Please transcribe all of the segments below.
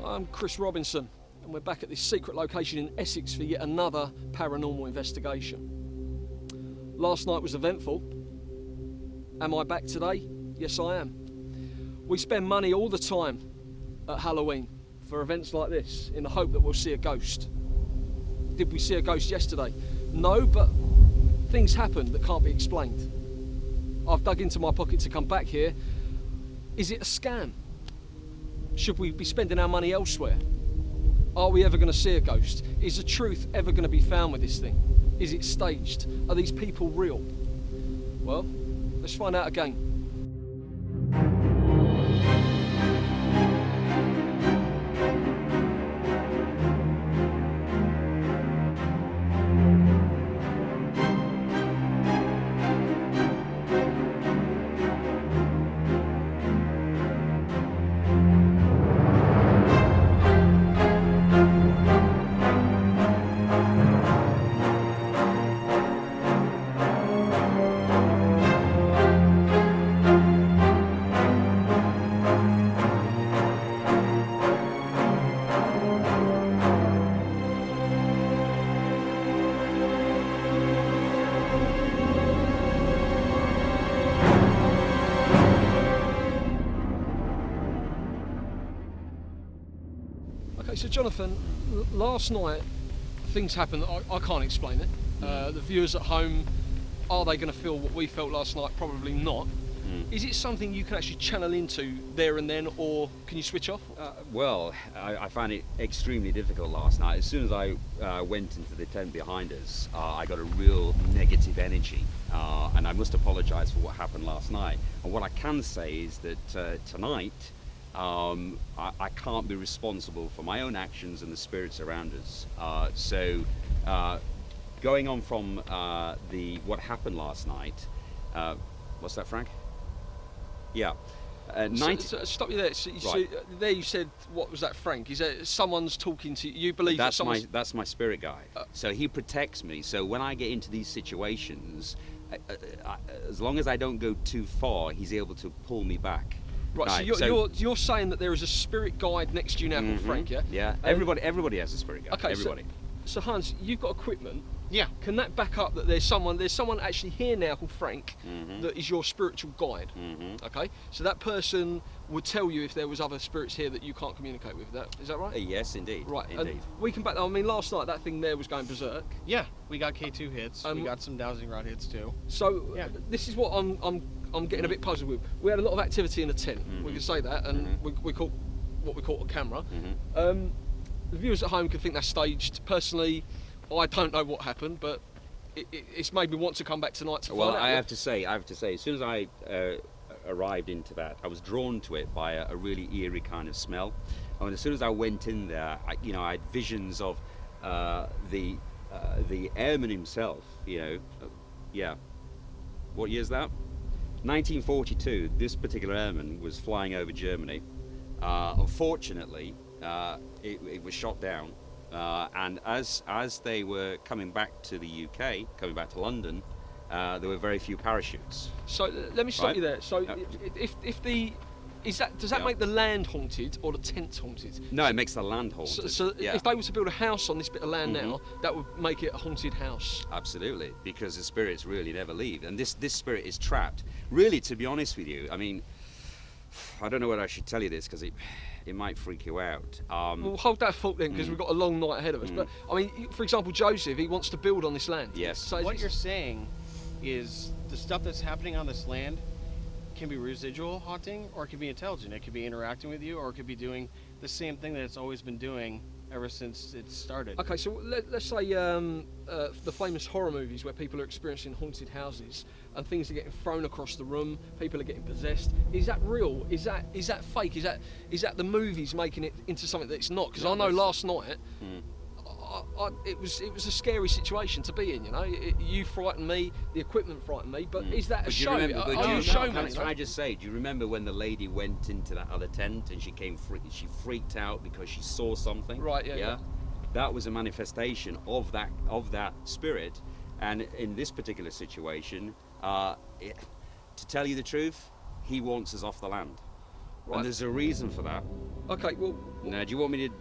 I'm Chris Robinson, and we're back at this secret location in Essex for yet another paranormal investigation. Last night was eventful. Am I back today? Yes, I am. We spend money all the time at Halloween for events like this in the hope that we'll see a ghost. Did we see a ghost yesterday? No, but things happen that can't be explained. I've dug into my pocket to come back here. Is it a scam? Should we be spending our money elsewhere? Are we ever going to see a ghost? Is the truth ever going to be found with this thing? Is it staged? Are these people real? Well, let's find out again. Okay, so Jonathan, last night things happened that I can't explain it. The viewers at home, are they going to feel what we felt last night? Probably not. Is it something you can actually channel into there and then, or can you switch off? Well, I found it extremely difficult last night. As soon as I went into the tent behind us, I got a real negative energy, and I must apologise for what happened last night. And what I can say is that tonight, I can't be responsible for my own actions and the spirits around us. So, going on from what happened last night, what's that, Frank? Yeah. So stop you there. So there you said, what was that, Frank? Is that someone's talking to you? You believe that's my spirit guide. So he protects me. So when I get into these situations, as long as I don't go too far, he's able to pull me back. Right, so you're saying that there is a spirit guide next to you now called Frank, yeah? Yeah, everybody has a spirit guide. Okay, everybody. So Hans, you've got equipment. Yeah. Can that back up that there's someone actually here now called Frank that is your spiritual guide? Okay, so that person would tell you if there was other spirits here that you can't communicate with. Is that right? Yes, indeed. Right, indeed. And we can back that. I mean, last night that thing there was going berserk. Yeah, we got K2 hits. We got some dowsing rod hits too. So this is what I'm getting a bit puzzled with. We had a lot of activity in the tent. We can say that, and we caught what we caught on camera. The viewers at home can think that's staged. Personally, I don't know what happened, but it's made me want to come back tonight to find out. Well, I have to say, as soon as I arrived into that, I was drawn to it by a really eerie kind of smell. And as soon as I went in there, I had visions of the airman himself. What year is that? 1942. This particular airman was flying over Germany. Unfortunately, it was shot down, and as they were coming back to the UK, coming back to London, there were very few parachutes. So let me stop you there. So does that make the land haunted or the tent haunted? No, it makes the land haunted. So if they were to build a house on this bit of land now, that would make it a haunted house. Absolutely, because the spirits really never leave, and this spirit is trapped. Really, to be honest with you, I mean, I don't know whether I should tell you this because it might freak you out. Well, hold that thought then, because we've got a long night ahead of us. But I mean, for example, Joseph, he wants to build on this land. Yes. So what you're saying is the stuff that's happening on this land can be residual haunting, or it could be intelligent. It could be interacting with you, or it could be doing the same thing that it's always been doing ever since it started. Okay, so let's say the famous horror movies where people are experiencing haunted houses and things are getting thrown across the room, people are getting possessed. Is that real? Is that fake? Is that the movies making it into something that it's not? Because I know last night it was a scary situation to be in. You know, you frightened me, the equipment frightened me. But is that a show? Can I just say, do you remember when the lady went into that other tent and she freaked out because she saw something? Right. Yeah. That was a manifestation of that spirit. And in this particular situation, to tell you the truth, he wants us off the land. Right. And there's a reason for that. Okay, well, Now, do you want me to?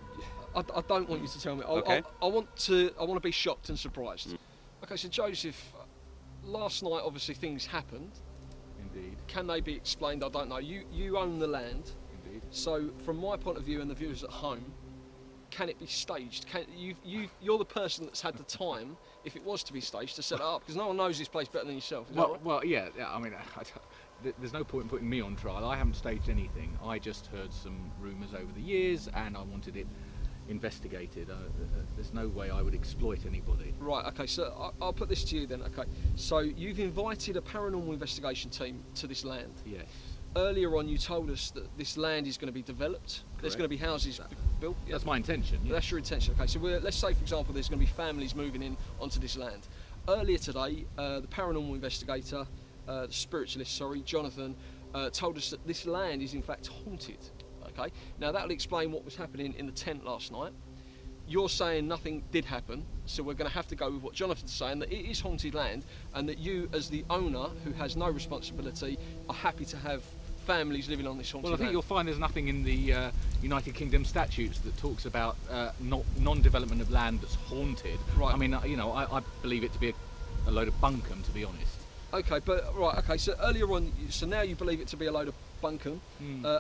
I don't want you to tell me. Okay. I want to be shocked and surprised. Okay, so Joseph, last night obviously things happened. Indeed. Can they be explained? I don't know. You own the land. Indeed. So from my point of view and the viewers at home, can it be staged? You're the person that's had the time, if it was to be staged, to set it up, because no one knows this place better than yourself. Is that right? Well, yeah. I mean, there's no point in putting me on trial. I haven't staged anything. I just heard some rumours over the years, and I wanted it investigated. There's no way I would exploit anybody. Right, okay, so I'll put this to you then, okay. So you've invited a paranormal investigation team to this land. Yes. Earlier on you told us that this land is going to be developed. There's Correct. going to be houses built. Yeah. That's my intention. Yeah. That's your intention, okay. So let's say, for example, there's going to be families moving in onto this land. Earlier today, the paranormal investigator, the spiritualist, Jonathan, told us that this land is in fact haunted. Okay, now that'll explain what was happening in the tent last night. You're saying nothing did happen, so we're going to have to go with what Jonathan's saying, that it is haunted land, and that you, as the owner who has no responsibility, are happy to have families living on this haunted Well, I think land. you'll find there's nothing in the United Kingdom statutes that talks about non-development of land that's haunted. Right. I mean, I believe it to be a load of bunkum, to be honest. Okay, but right, okay. So earlier on, so now you believe it to be a load of bunkum.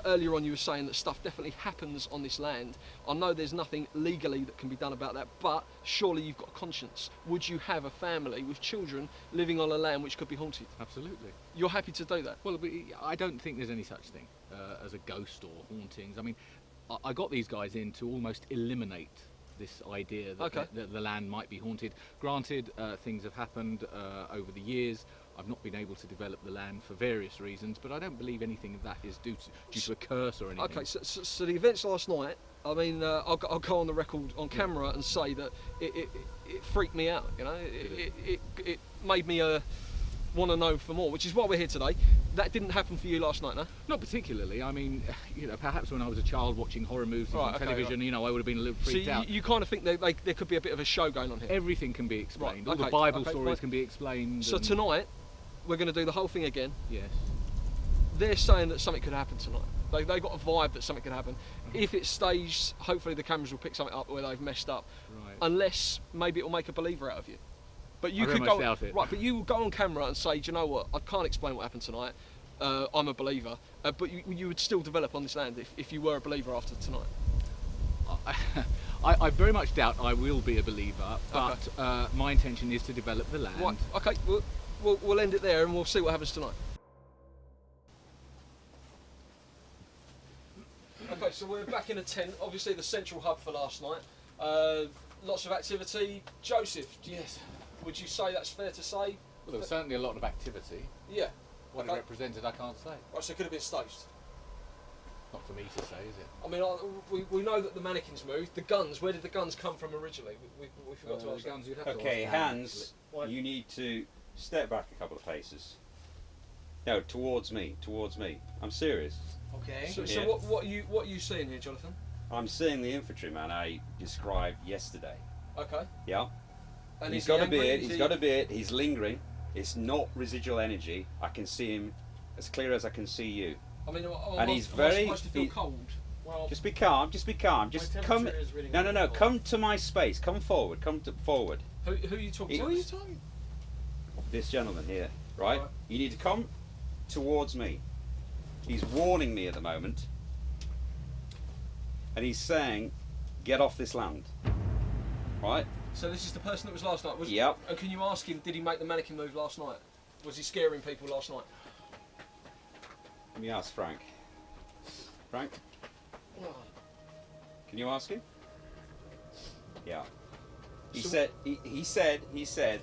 Earlier on, you were saying that stuff definitely happens on this land. I know there's nothing legally that can be done about that, but surely you've got a conscience. Would you have a family with children living on a land which could be haunted? Absolutely. You're happy to do that? Well, I don't think there's any such thing as a ghost or hauntings. I mean, I got these guys in to almost eliminate this idea that, Okay. that the land might be haunted. Granted, things have happened over the years. I've not been able to develop the land for various reasons, but I don't believe anything of that is due to a curse or anything. Okay, so the events last night, I mean, I'll go on the record on camera and say that it freaked me out, you know, it made me want to know for more, which is why we're here today. That didn't happen for you last night, no? Not particularly. I mean, perhaps when I was a child watching horror movies on television, I would have been a little freaked out. So you kind of think that there could be a bit of a show going on here? Everything can be explained. Right, All okay, the Bible okay, stories fine. can be explained. So tonight, we're going to do the whole thing again. Yes. They're saying that something could happen tonight. They got a vibe that something could happen. If it's staged, hopefully the cameras will pick something up where they've messed up. Right. Unless maybe it'll make a believer out of you. But you I could very go much doubt it. right. But you will go on camera and say, do you know what? I can't explain what happened tonight. I'm a believer. But you would still develop on this land if you were a believer after tonight. I very much doubt I will be a believer, but my intention is to develop the land. Right. Okay. We'll end it there and we'll see what happens tonight. Okay, so we're back in a tent, obviously the central hub for last night. Lots of activity. Joseph, Yes. would you say that's fair to say? Well, there was certainly a lot of activity. Yeah. What Okay. it represented, I can't say. Right, so it could have been staged. Not for me to say, is it? I mean, we know that the mannequins moved. The guns, where did the guns come from originally? We forgot to ask that. guns, you'd have to Okay, ask Dan, Hans, Why? you need to step back a couple of paces. No, towards me. I'm serious. Okay. So, Yeah. what are you seeing here, Jonathan? I'm seeing the infantryman I described yesterday. Okay. Yeah. And He's is got he a beard. angry? Is He's he- got a beard. He's lingering. It's not residual energy. I can see him as clear as I can see you. I mean, And he's am I very- supposed to feel he- cold? Well, Just be calm. Just come. is really No. cold. Come to my space. Come forward. forward. Who are you talking Who to? are you talking? This gentleman here, right? Right. You need to come towards me. He's warning me at the moment, and he's saying, "Get off this land." Right? So this is the person that was last night. Yep. And can you ask him, did he make the mannequin move last night? Was he scaring people last night? Let me ask Frank. Frank, can you ask him? Yeah. He So- said. He said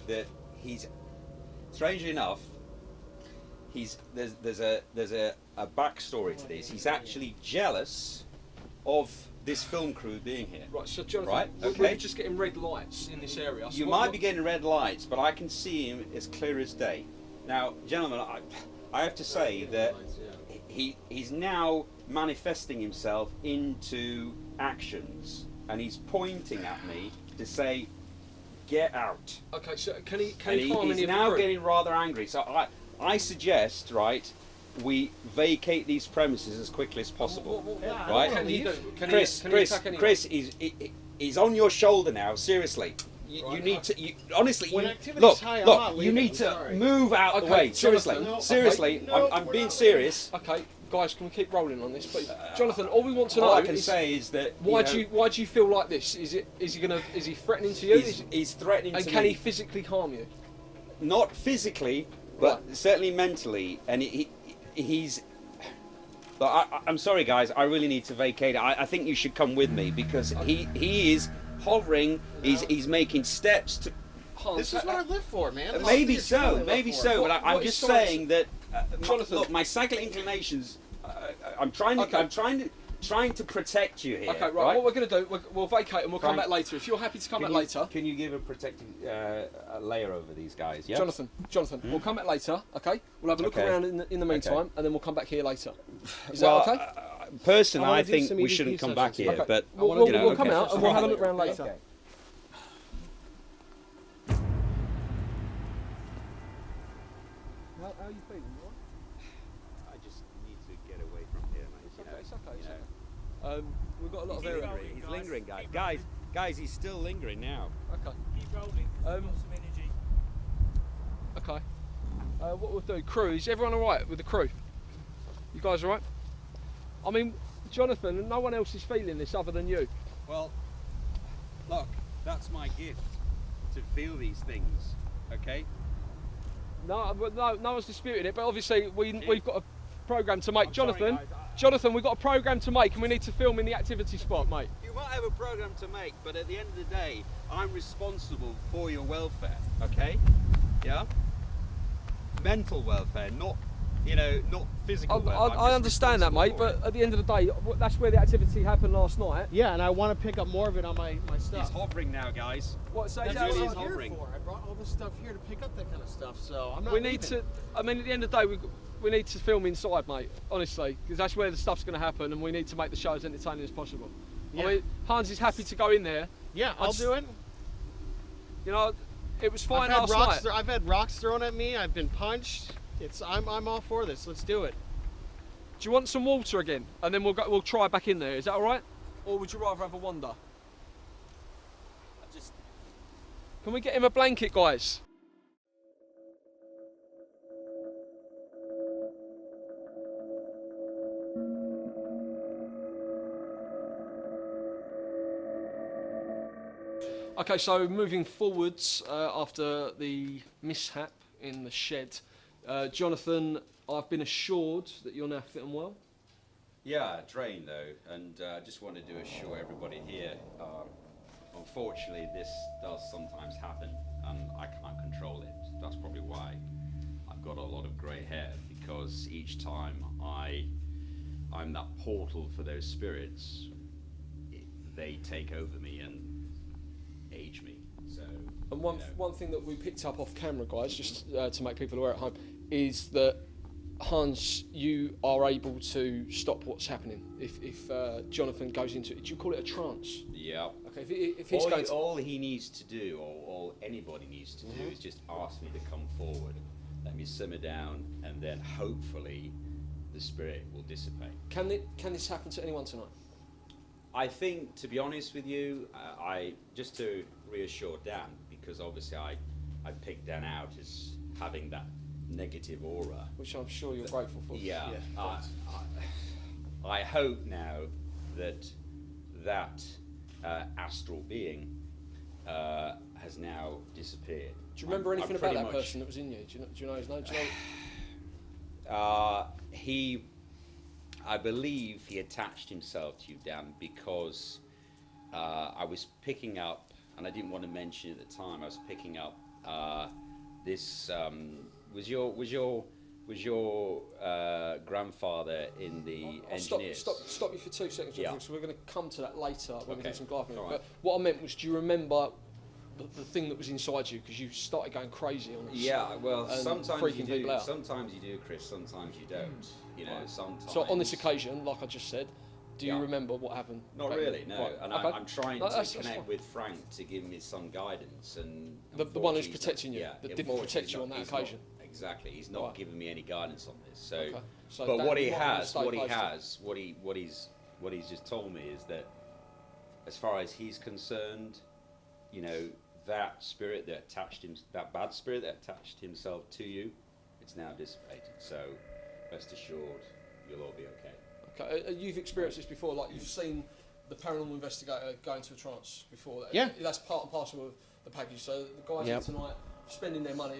that he's. Strangely enough, there's a backstory to this. He's actually jealous of this film crew being here. Right, so Jonathan, Right, we're okay. just getting red lights in this area. So You might be getting red lights, but I can see him as clear as day. Now, gentlemen, I have to say that he's now manifesting himself into actions, and he's pointing at me to say, "Get out." Okay, so can he And harm he's any of the now crew? getting rather angry. So I suggest, right, we vacate these premises as quickly as possible. What Right? can you do? Chris, can you attack anyone? Chris, he's on your shoulder now. Seriously, you Right, need to. Honestly, When activity's look, high, I'm not you leaving, need I'm to sorry. move out the Okay, way. Seriously, Jonathan, no, seriously, okay. No, I'm we're being not serious. Okay, guys, can we keep rolling on this? But Jonathan, all we want to know All I can is say is that why do you feel like this? Is he threatening to you? he's threatening And to can me. he physically harm you? Not physically, but Right. certainly mentally, and he's. But I'm sorry, guys. I really need to vacate. I think you should come with me because he is hovering. He's making steps to. Hans, This is what I live for, man. Maybe This is what I so, live maybe for. so. But I'm what just is science? saying that. Jonathan. Look, my cycle inclinations. I'm trying Okay. to protect you here. Okay, right. What we're going to do, we'll vacate and we'll come Fine. back later. If you're happy to come back Can you- later, Can you give a protective layer over these guys? Yeah. Jonathan, we'll come back later. Okay, we'll have a look Okay. around in the meantime, Okay. and then we'll come back here later. Is Well, that okay? Personally, I wanna I do think some we EVP shouldn't come back sessions. here, Okay. but We'll you know, come okay. out and we'll have a look around later. Okay. How are you feeling? You all I just need to get away from here, mate. right? It's okay. you It's know. okay. We've got a lot of He's area. lingering. He's lingering, guys. Guys, he's still lingering now. Okay. Keep rolling. Got some energy. Okay. What we'll do, crew, is everyone alright with the crew? You guys alright? I mean, Jonathan, no one else is feeling this other than you. Well, look, that's my gift to feel these things. Okay. No one's disputing it, but obviously we've got a program to make. I'm sorry, Jonathan, guys, Jonathan, we've got a program to make, and we need to film in the activity spot, mate. You might have a program to make, but at the end of the day, I'm responsible for your welfare. Okay. Yeah. Mental welfare, not physical welfare. I'm I just understand that, mate, responsible for but at the end of the day, that's where the activity happened last night. Yeah, and I want to pick up more of it on my it. He's stuff. hovering now, guys. What? So That's really what is I'm here hovering. for. I brought all this stuff here to pick up that kind of stuff, so I'm not we need leaving. to. I mean, at the end of the day, we need to film inside, mate. Honestly, because that's where the stuff's going to happen, and we need to make the show as entertaining as possible. Yeah. I mean, Hans is happy to go in there. Yeah, I I'll just- do it. You know, it was fine I've had last night. I've had rocks thrown at me. I've been punched. I'm all for this. Let's do it. Do you want some water again? And then we'll try back in there. Is that all right? Or would you rather have a wander? Can we get him a blanket, guys? Okay, so moving forwards after the mishap in the shed, Jonathan, I've been assured that you're now fit and well. Yeah, trained though, and I just wanted to assure everybody here. Unfortunately, this does sometimes happen, and I can't control it. That's probably why I've got a lot of grey hair, because each time I'm that portal for those spirits, they take over me and age me. So. And one thing that we picked up off camera, guys, just to make people aware at home, is that Hans, you are able to stop what's happening if Jonathan goes into it. Do you call it a trance? Yeah. Okay, if he's going to... All he needs to do, or all anybody needs to do, is just ask me to come forward, let me simmer down, and then hopefully the spirit will dissipate. Can this happen to anyone tonight? I think, to be honest with you, I just to reassure Dan, because obviously I picked Dan out as having that negative aura. Which I'm sure you're grateful for. Yeah. I hope now that astral being has now disappeared. Do you remember I'm anything about pretty that much- person that was in you? Do you know his name? Do you know? I believe he attached himself to you, Dan, because I was picking up, and I didn't want to mention it at the time. I was picking up this. Was your grandfather in the engineers? Stop you for 2 seconds, Yeah. because we're going to come to that later when we Okay. do some glide movement. All right. But what I meant was, do you remember the thing that was inside you? Because you started going crazy on us. Yeah, well, and sometimes freaking you do. people out. Sometimes you do, Chris. Sometimes you don't. You know, sometimes. So on this occasion, like I just said, do you Yeah. remember what happened? Not back really, then? no. Right, And okay. I'm trying No, to that's connect fine. with Frank to give me some guidance, and The one who's unfortunately, protecting you, yeah, that didn't protect you on that he's not- occasion. exactly. He's not Right. giving me any guidance on this. So, Okay. So but Dan, what he you might wanna has, stay what he posted. has, what he's just told me is that, as far as he's concerned, you know, that spirit that attached him, that bad spirit that attached himself to you, it's now dissipated. So, rest assured, you'll all be okay. Okay, you've experienced this before, like you've seen the paranormal investigator go into a trance before. Yeah. That's part and parcel of the package. So the guys Yep. here tonight spending their money,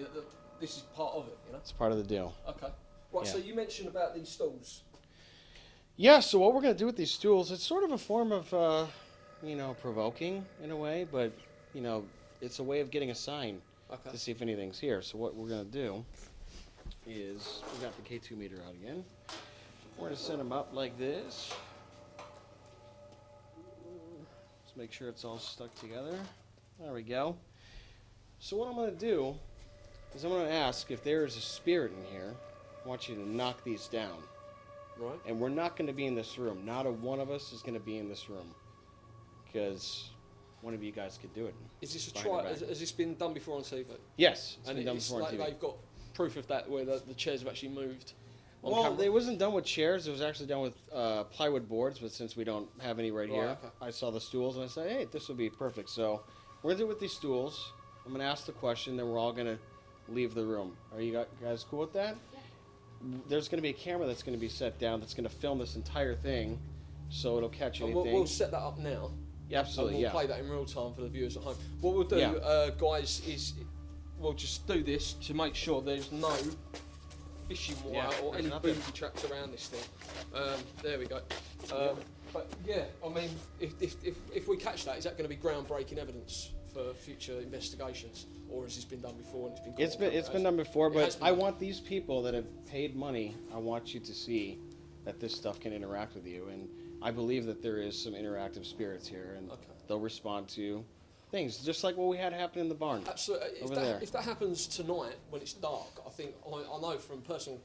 this is part of it, you know? It's part of the deal. Okay. Right, Yeah. so you mentioned about these stools. Yeah, so what we're going to do with these stools, it's sort of a form of, you know, provoking in a way, but, you know, it's a way of getting a sign Okay. to see if anything's here. So what we're going to do is, we got the K2 meter out again. We're going to set them up like this. Let's make sure it's all stuck together. There we go. So what I'm going to do is I'm going to ask if there is a spirit in here. I want you to knock these down. Right. And we're not going to be in this room. Not a one of us is going to be in this room. Because one of you guys could do it. Is this a Behind your try? back. Has this been done before on TV? Yes, it's And been done it's before on like TV. they've got proof of that, where the chairs have actually moved on Well, camera. it wasn't done with chairs. It was actually done with plywood boards. But since we don't have any right Right, here, okay. I saw the stools and I said, "Hey, this would be perfect." So we're gonna do it with these stools. I'm gonna ask the question, then we're all gonna leave the room. Are you guys cool with that? There's gonna be a camera that's gonna be set down that's gonna film this entire thing, so it'll catch And anything. we'll set that up now. Yeah, absolutely, And we'll yeah. play that in real time for the viewers at home. What we'll do, Yeah. guys, is we'll just do this to make sure there's no fishing wire Yeah, or there's any nothing. booby traps around this thing. There we go. But yeah, I mean, if we catch that, is that going to be groundbreaking evidence for future investigations, or has this been done before and it's been? It's been done before, It but has been I done. want these people that have paid money. I want you to see that this stuff can interact with you, and I believe that there is some interactive spirits here, and Okay. they'll respond to things just like what we had happen in the barn. Absolutely. Over there. If that happens tonight when it's dark, I think I know from personal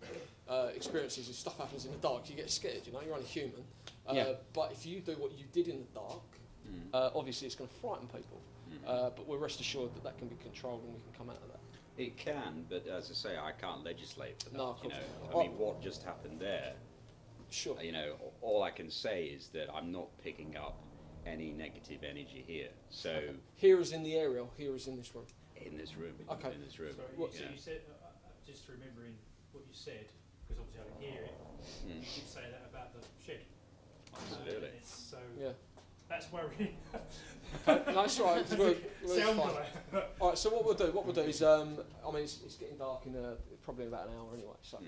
experiences, if stuff happens in the dark, you get scared. You know, you're only human. Yeah. But if you do what you did in the dark, obviously it's going to frighten people. But we're rest assured that that can be controlled and we can come out of that. It can, but as I say, I can't legislate for that. No, of you course know, not. I mean, what just happened there? Sure. You know, all I can say is that I'm not picking up any negative energy here. So Here is in the area, or here is in this room. in this room, Okay. in this room, Sorry, What- so you know. you said, just remembering what you said, because obviously I can hear it, you did say that about the shed. Absolutely. So Yeah. that's worrying. No, that's all right. We're Sound fine. guy. All right. So what we'll do is, I mean, it's getting dark in probably about an hour anyway. So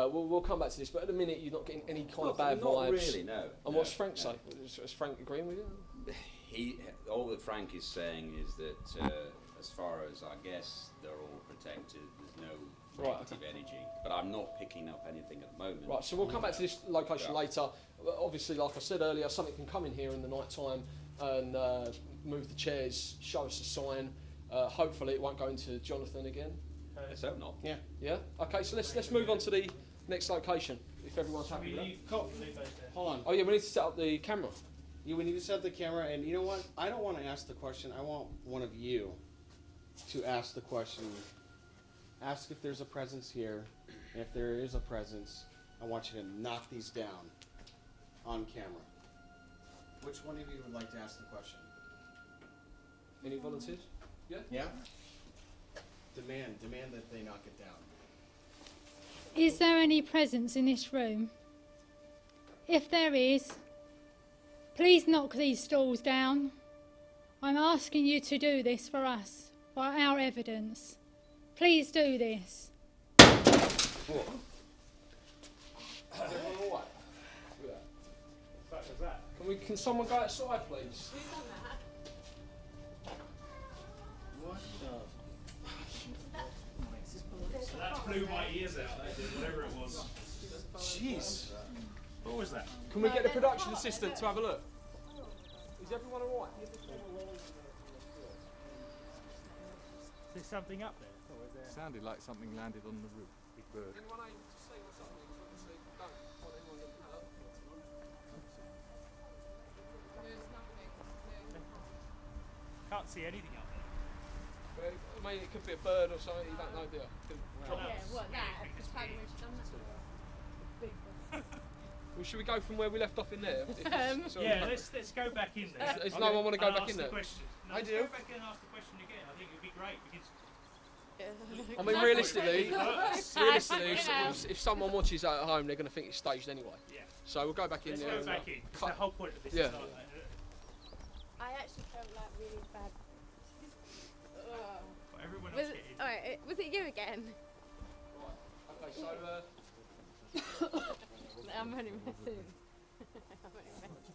we'll come back to this. But at the minute, you're not getting any kind of bad not vibes. really, no. And no, what's Frank no. say? Is Frank agreeing with you? All that Frank is saying is that as far as I guess they're all protected, there's no Right, negative energy. But I'm not picking up anything at the moment. Right, so we'll come back to this location Yeah. later. Obviously, like I said earlier, something can come in here in the night time and move the chairs, show us a sign. Hopefully, it won't go into Jonathan again. Let's hope not. Yeah. Yeah. Okay, so let's move on to the next location. If everyone's happy with that. Leave those there. Hold on. Oh yeah, we need to set up the camera. Yeah, we need to set up the camera, and you know what? I don't want to ask the question. I want one of you to ask the question. Ask if there's a presence here, and if there is a presence, I want you to knock these down on camera. Which one of you would like to ask the question? Any volunteers? Yeah. Yeah? Demand that they knock it down. Is there any presence in this room? If there is, please knock these stools down. I'm asking you to do this for us, for our evidence. Please do this. Everyone all right? With that? What was that? Can someone go outside, please? What So that blew my ears out, that did, whatever it was. Jeez. What was that? Can we get the production assistant to have a look? Is everyone all right? Is there something up there? Or is there... Sounded like something landed on the roof. Big bird. Anyone able to see what's up there? 'Cause obviously we don't want anyone getting hurt. Can't see anything up there. Well, I mean, it could be a bird or something. You don't know, do you? Could drop. what that? It's probably when she done that. Well, should we go from where we left off in there? Yeah, let's go back in there. Does no one want to go and back ask in the there? question. No, I let's do. go back in and ask the question again. I think it would be great because I mean, realistically, Exactly. if someone watches that at home, they're going to think it's staged anyway. yeah. So we'll go back in Let's there. go and, back in. It's cut. the whole point of this. Yeah. Is like that. I actually felt like really bad. Ugh. But everyone Was else it, get in. alright, was it you again? Okay, so I'm only messing. I'm only messing.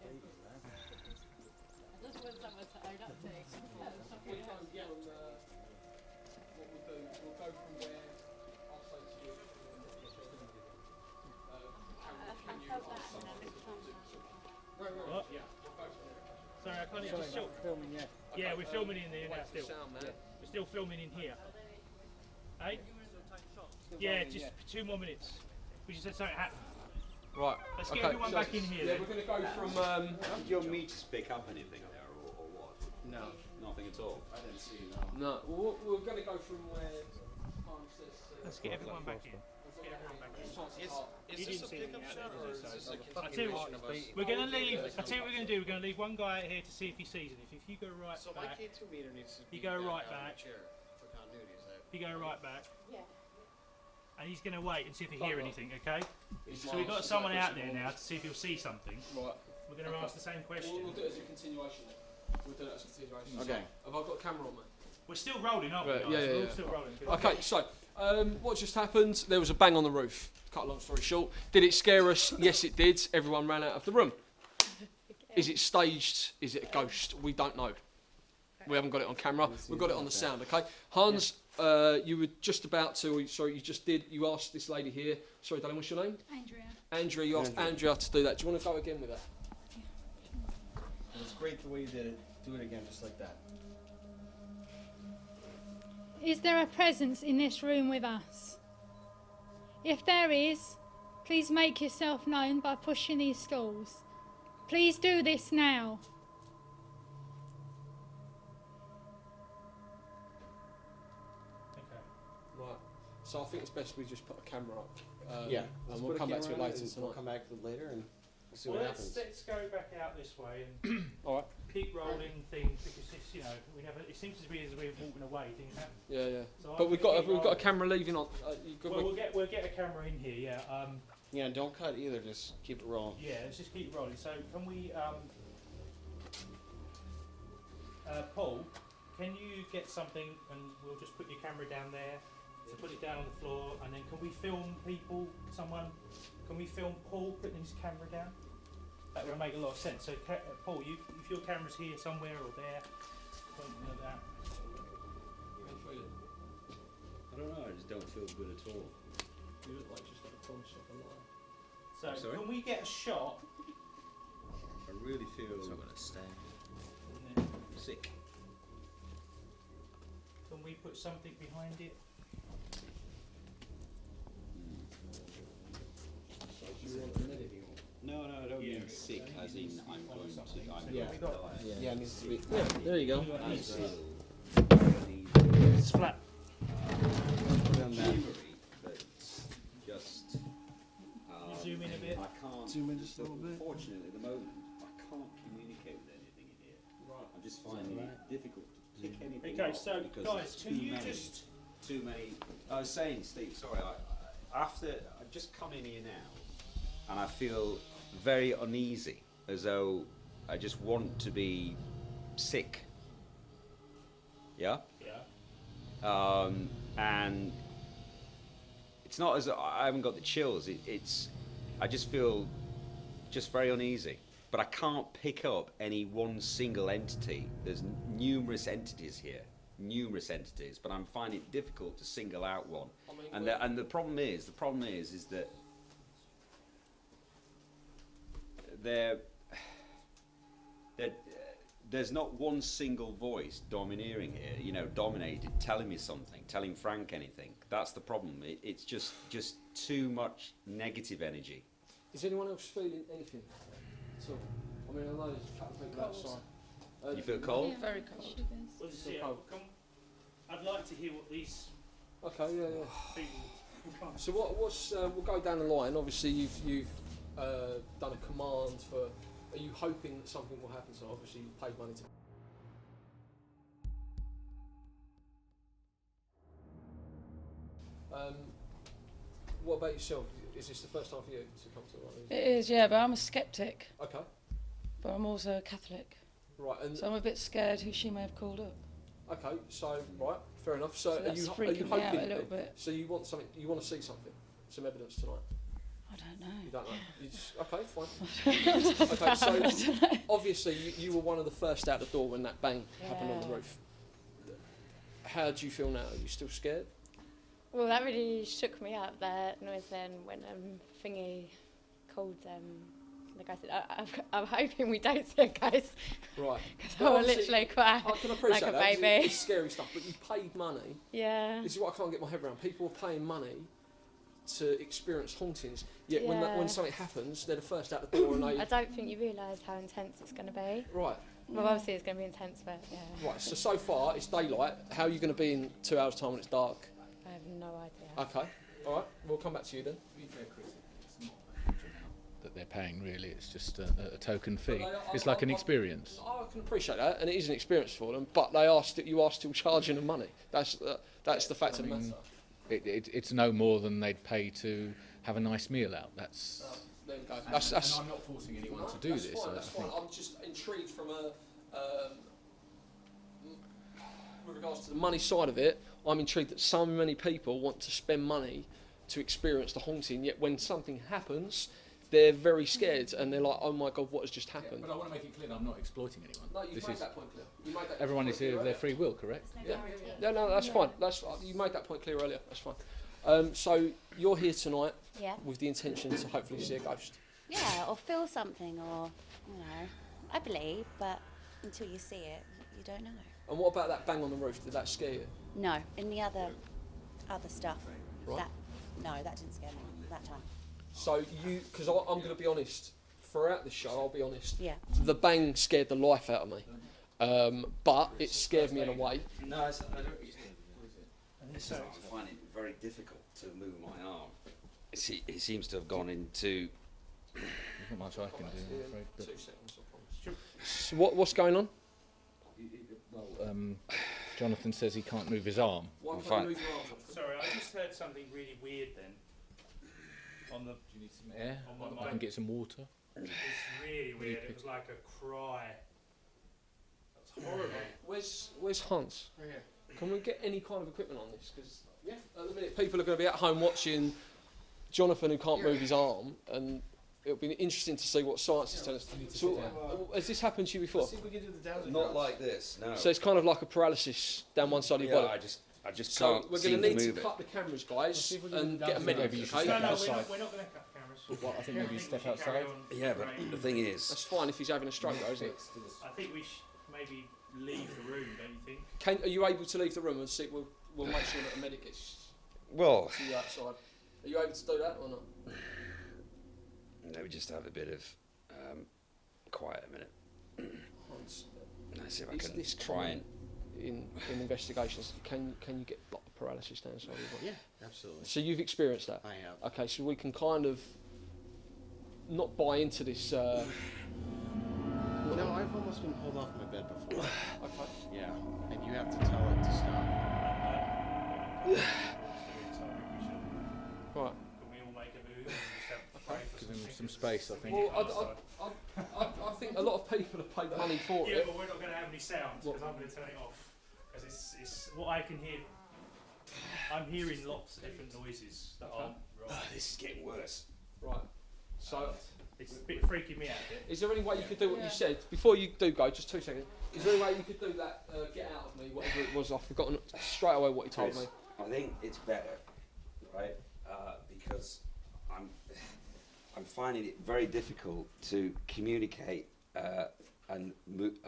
Just when someone said, I got to. we go from what we do. We'll go from where I'll say to you. Can you felt that ask and then someone? it comes What? Yeah, we'll go from there. Sorry, I can't just still. Yeah, we're filming in there now Wait for the still. sound, man. We're still filming in here. Hey? Yeah, just 2 more minutes. We just said something happened. Right. Let's get everyone back in here Yeah, then. we're going to go from. Did your meters pick up anything there, or what? No, Nothing at all. I didn't see you. No, we're going to go from where. Hans says, Let's get everyone back in. Let's get everyone back in. Is You this didn't a see pickup anything shot out or there, is so- this a I tell you continuation what, of us? we're going to leave. I tell you what we're going to do. We're going to leave one guy out here to see if he sees anything. If you go right So my back, K2 meter needs to be You go right out of back. the chair for continuity. Is that? you go right back, Yeah. and he's going to wait and see if he hear Right. anything. Okay? It's So we've got Hans, someone is that out there now to see if he'll see something. Right. We're going to ask the same question. We'll do it as a continuation then. We'll do it as a continuation. Okay. Have I got a camera on, mate? We're still rolling, aren't we? Right, guys? yeah, yeah, We're all yeah. still rolling. Okay, so what just happened? There was a bang on the roof. Cut a long story short. Did it scare us? Yes, it did. Everyone ran out of the room. Is it staged? Is it a ghost? We don't know. We haven't got it on camera. We've got it on the sound. Okay, Hans, you were just about to. Sorry, you just did. You asked this lady here. Sorry, darling, what's your name? Andrea. Andrea. You asked Andrea to do that. Do you want to go again with that? It was great the way you did it. Do it again, just like that. Is there a presence in this room with us? If there is, please make yourself known by pushing these stools. Please do this now. Okay. Right. So I think it's best we just put a camera up. Yeah. And we'll come back to it later We'll tonight. come back to it later and we'll see Well, what let's happens. go back out this way and All right. keep rolling things because it's, we never. It seems to be as we're walking away, things happen. Yeah, yeah. So But I'm we've gonna got keep we've got a rolling. camera leaving on. You good? Well, we'll get a camera in here. Yeah. Yeah, don't cut either. Just keep it rolling. Yeah. Let's just keep rolling. So can we, Paul? Can you get something and we'll just put your camera down there. So put it down on the floor and then can we film people? Can we film Paul putting his camera down? That would make a lot of sense. So Paul, if your camera's here somewhere or there, pointing at that. I don't know. I just don't feel good at all. You look like just like a promise of a lie. So Sorry? can we get a shot? I really feel And then sick. can we put something behind it? No, I don't Yeah. mean sick as in I'm going to. I'm Yeah. going to die. Yeah, it needs to be. Yeah, there you go. I feel It's flat. Put it on that. machinery that's just. You zoom in a bit. I can't. Zoom in just a little bit. Unfortunately, at the moment, I can't communicate with anything in here. Right. I'm just finding it difficult to pick anything Okay, up so because guys, there's can too you many. just Too many. I was saying, Steve. Sorry. I've just come in here now, and I feel very uneasy, as though I just want to be sick. Yeah. yeah. And it's not as I haven't got the chills. It's I just feel just very uneasy. But I can't pick up any one single entity. There's numerous entities here, but I'm finding it difficult to single out one. I mean, And the problem is that there's not one single voice domineering here, telling me something, telling Frank anything. That's the problem. It's just too much negative energy. Is anyone else feeling anything? So, I mean, I know there's a couple of people outside. You feel cold? Yeah, very cold. Well, this is it. I'd like to hear what these Okay, yeah. people. So what's we'll go down the line. Obviously, you've done a command for. Are you hoping that something will happen? So obviously, you've paid money to. What about yourself? Is this the first time for you to come to one? It is, yeah, but I'm a skeptic, Okay, but I'm also a Catholic. right, and So I'm a bit scared who she may have called up. okay, so right, fair enough. So, So are that's you freaking me out hoping? a little bit. So you want something? You want to see something? Some evidence tonight? I don't You know. don't know. You just, okay, fine. Okay, so obviously you were one of the first out the door when that bang happened on the Yeah. roof. How do you feel now? Are you still scared? Well, that really shook me up, that noise then when Thingy called the guy said, I'm hoping we don't see a ghost. Right. Because Well, I will obviously, literally cry I can appreciate like a that. 'Cause baby. It's scary stuff, but you paid money. Yeah. This is what I can't get my head around. People are paying money to experience hauntings, yet when Yeah. when something happens, they're the first out the door and I they. don't think you realise how intense it's going to be. Right. Well, obviously it's going to be intense, but yeah, Right. So far it's daylight. How are you going to be in 2 hours' time when it's dark? I have no idea. Okay. All right. We'll come back to you then. To be fair, Chris, it's not a huge amount that they're paying really. It's just a token fee. But It's like an experience. I can appreciate that, and it is an experience for them. But they are you are still charging them money. That's the fact of the matter. It's no more than they'd pay to have a nice meal out. That's. There you go. And That's I'm not forcing anyone to do that's this. Fine, that's I think. fine. I'm just intrigued from with regards to the money side of it. I'm intrigued that so many people want to spend money to experience the haunting, yet when something happens, they're very scared and they're like, "Oh my God, what has just happened?" But I want to make it clear that I'm not exploiting anyone. No, you've This made is that point clear. You made that everyone point is here clear of their earlier. free will, correct? Yeah, no, that's fine. You made that point clear earlier. That's fine. So you're here tonight Yeah. with the intention to hopefully see a ghost. Yeah, or feel something, or, you know, I believe, but until you see it, you don't know. And what about that bang on the roof? Did that scare you? No, in the other stuff, Right. that didn't scare me that time. So because I'm going to be honest, throughout the show, I'll be honest. Yeah. The bang scared the life out of me, but it scared me in a way. No, I don't. I'm finding it very difficult to move my arm. It seems to have gone into. There's not much I can do, I'm afraid. But 2 seconds, I promise. So what's going on? well, Jonathan says he can't move his arm. Why I'm can't you fine. move your arm? Sorry, I just heard something really weird then. On the, Do you need some air? On my I can get some water. it's really weird. It was like a cry. That's horrible. Where's Hans? Right here. Can we get any kind of equipment on this? Because at the minute people are going to be at home watching Jonathan who can't move his arm, and it'll be interesting to see what science is telling us. So, has this happened to you before? Let's see if we can do the dowsing Not rods. like this, no. So it's kind of like a paralysis down one side of your yeah, body. I just So can't we're seem going to to need to move it. cut the cameras, guys, see if we can and do get a that. medic. Maybe you should Okay? No, no, outside. we're not going to cut cameras. Well, I think maybe you step we should carry outside. on. Yeah, but Right. the thing is, That's fine if he's having a stroke, though, isn't it? I think we should maybe leave the room, don't you think? Are you able to leave the room and see? We'll make sure that a medic gets well, to you outside. Are you able to do that or not? let me just have a bit of quiet a minute. Hans, Let's see if I is can this try and. in investigations, can you get block paralysis down inside your body? Yeah, absolutely. So you've experienced that. I have. Okay, so we can kind of not buy into this. No, I've almost been pulled off my bed before. Okay. Yeah, and you have to tell it to stop. Right. Can we all make a move and just have a break or Give him something? some space, I think. Well, I think a lot of people have paid money for Yeah, it. but we're not going to have any sounds because I'm going to turn it off. Because it's what I can hear. I'm hearing lots of different noises that aren't right. This is getting worse. Right. So, It's a bit freaking me out a bit. is there any way you could do what you said before you do go? Just 2 seconds. Is there any way you could do that? Get out of me, whatever it was. I've forgotten straight away what he told me. I think it's better, right? Because I'm finding it very difficult to communicate and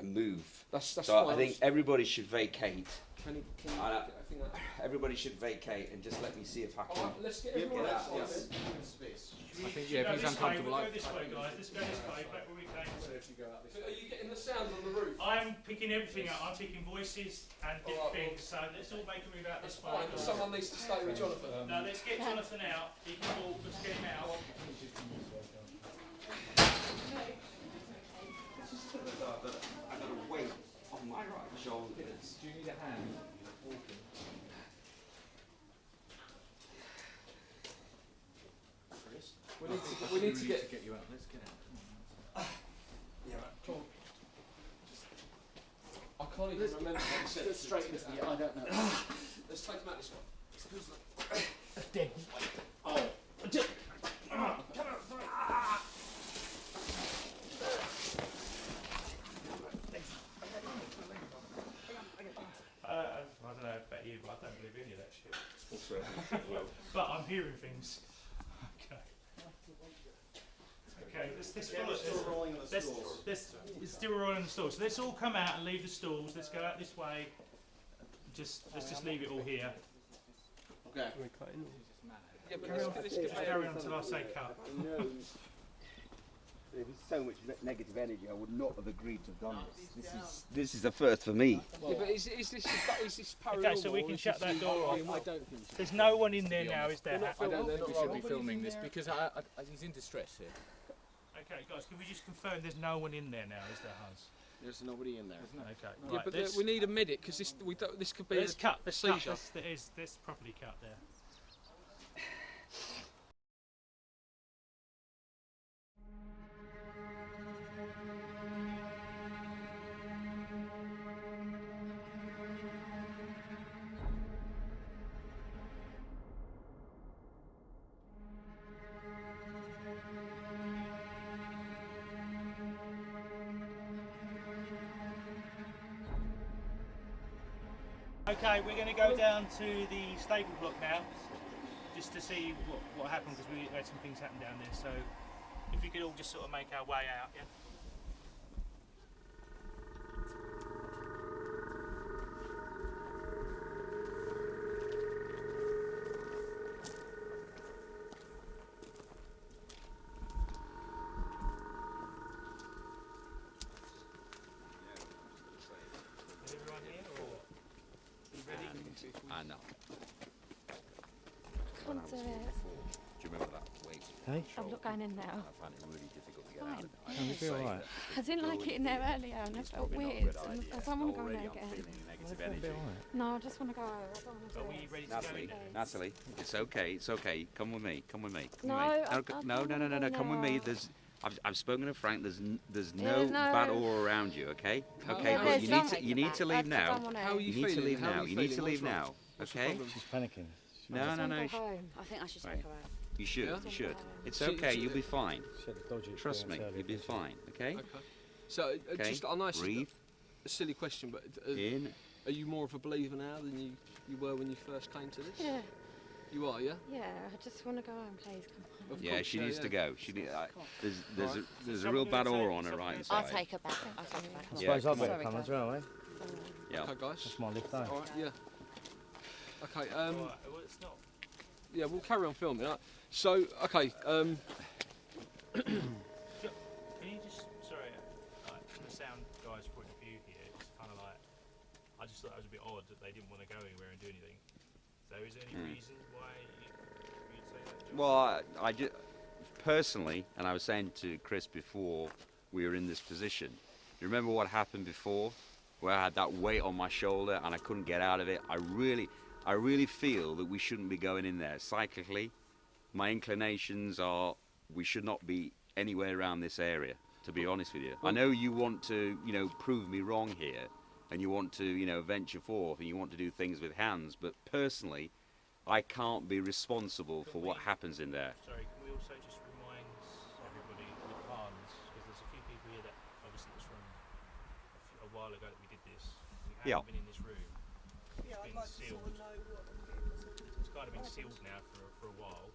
move. That's So fine. I think everybody should vacate. Can you I think that? Everybody should vacate and just let me see if I can. Alright, let's get get everyone out. outside. Yes. Space. I think, yeah, if he's uncomfortable, We'll I- go this way, guys. Let's go this way, back where we came. So are you getting the sound on the roof? I'm I'm picking everything up. I'm picking voices and different things. So let's all make a move out this way. Someone needs to stay with Jonathan. No, let's get Jonathan out. He can walk. Let's get him out. I've got a weight on my right shoulder. Do you need a hand? We need to get. You out. Let's get out. Yeah, come on. I can't even remember what you said. Straight into the. I don't know. Let's take him out this way. Dead. I don't know about you, but I don't believe any of that shit. But I'm hearing things. Okay. Okay, let's follow it. Still rolling in the stools. It's still rolling in the stools. So let's all come out and leave the stools. Let's go out this way. Let's just leave it all here. Okay. Yeah, but Carry on until I say cut. There was so much negative energy. I would not have agreed to have done this. This is the first for me. Yeah, but is this paranormal? Okay, so we can shut that door off. I don't think so. There's no one in there now, is there? I don't think we should be filming this because he's in distress here. Okay, guys, can we just confirm there's no one in there now, is there, Hans? There's nobody in there. Okay. Yeah, Right, but we need a medic because this could be let's cut. Let's cut. seizure. Let's properly cut there. Okay, we're going to go down to the stable block now, just to see what happened, because we had some things happen down there. So, if we could all just sort of make our way out, yeah. Is everyone here, or are you ready? I know. Can't do it. Do you remember that weight? I'm not going in now. I found it really difficult to get out of it. Fine. I feel alright. I didn't like it in there earlier and I felt weird. And I don't want to go in there again. Negative energy. No, I just want to go. I don't want to Are do we it. ready to go in there? Natalie, it's okay. It's okay. Come with me. Come with me. Come No, with me. I don't No. wanna Come with me. now. There's. I've spoken to Frank. There's no There's bad no- aura around you. Okay. Okay. Yeah, But there's you something need about to it. leave I now. don't wanna- How are you You need to feeling? leave How are now. you You need to feeling? leave What's wrong? now. What's the Okay. problem? She's panicking. No. I just wanna go home. I think I should take her out. You should. Yeah? You should. It's So- okay. so- You'll be fine. She had a dodgy Trust me. experience earlier, You'll be didn't she? fine. Okay. Okay. So, Okay. just I know it's Breathe a silly question, but in. are you more of a believer now than you were when you first came to this? Yeah, You are, yeah? yeah. I just want to go home, please. Come on. Of Yeah, course, she needs to go. She need, there's Alright. a real bad aura on her right I'll side. take her back. I'll take her back. I Yeah, suppose I come better on. come as well, eh? Yeah. Okay, guys. That's my lift home. All right, yeah. Okay. Alright, well, it's not. Yeah, we'll carry on filming. So, okay. Can you just, sorry, like, from the sound guy's point of view here, it's kind of like, I just thought that was a bit odd that they didn't want to go anywhere and do anything. So is there any reason why you'd say that, John? Well, I just personally, and I was saying to Chris before we were in this position. You remember what happened before, where I had that weight on my shoulder and I couldn't get out of it? I really feel that we shouldn't be going in there. Cyclically, my inclinations are we should not be anywhere around this area, to be honest with you. I know you want to, prove me wrong here, and you want to, venture forth, and you want to do things with hands, but personally, I can't be responsible for what happens in there. Sorry, can we also just remind everybody with Hans, because there's a few people here that obviously it's from a while ago that we did this. We haven't Yeah. been in this room. It's been sealed. It's kind of been sealed now for a while.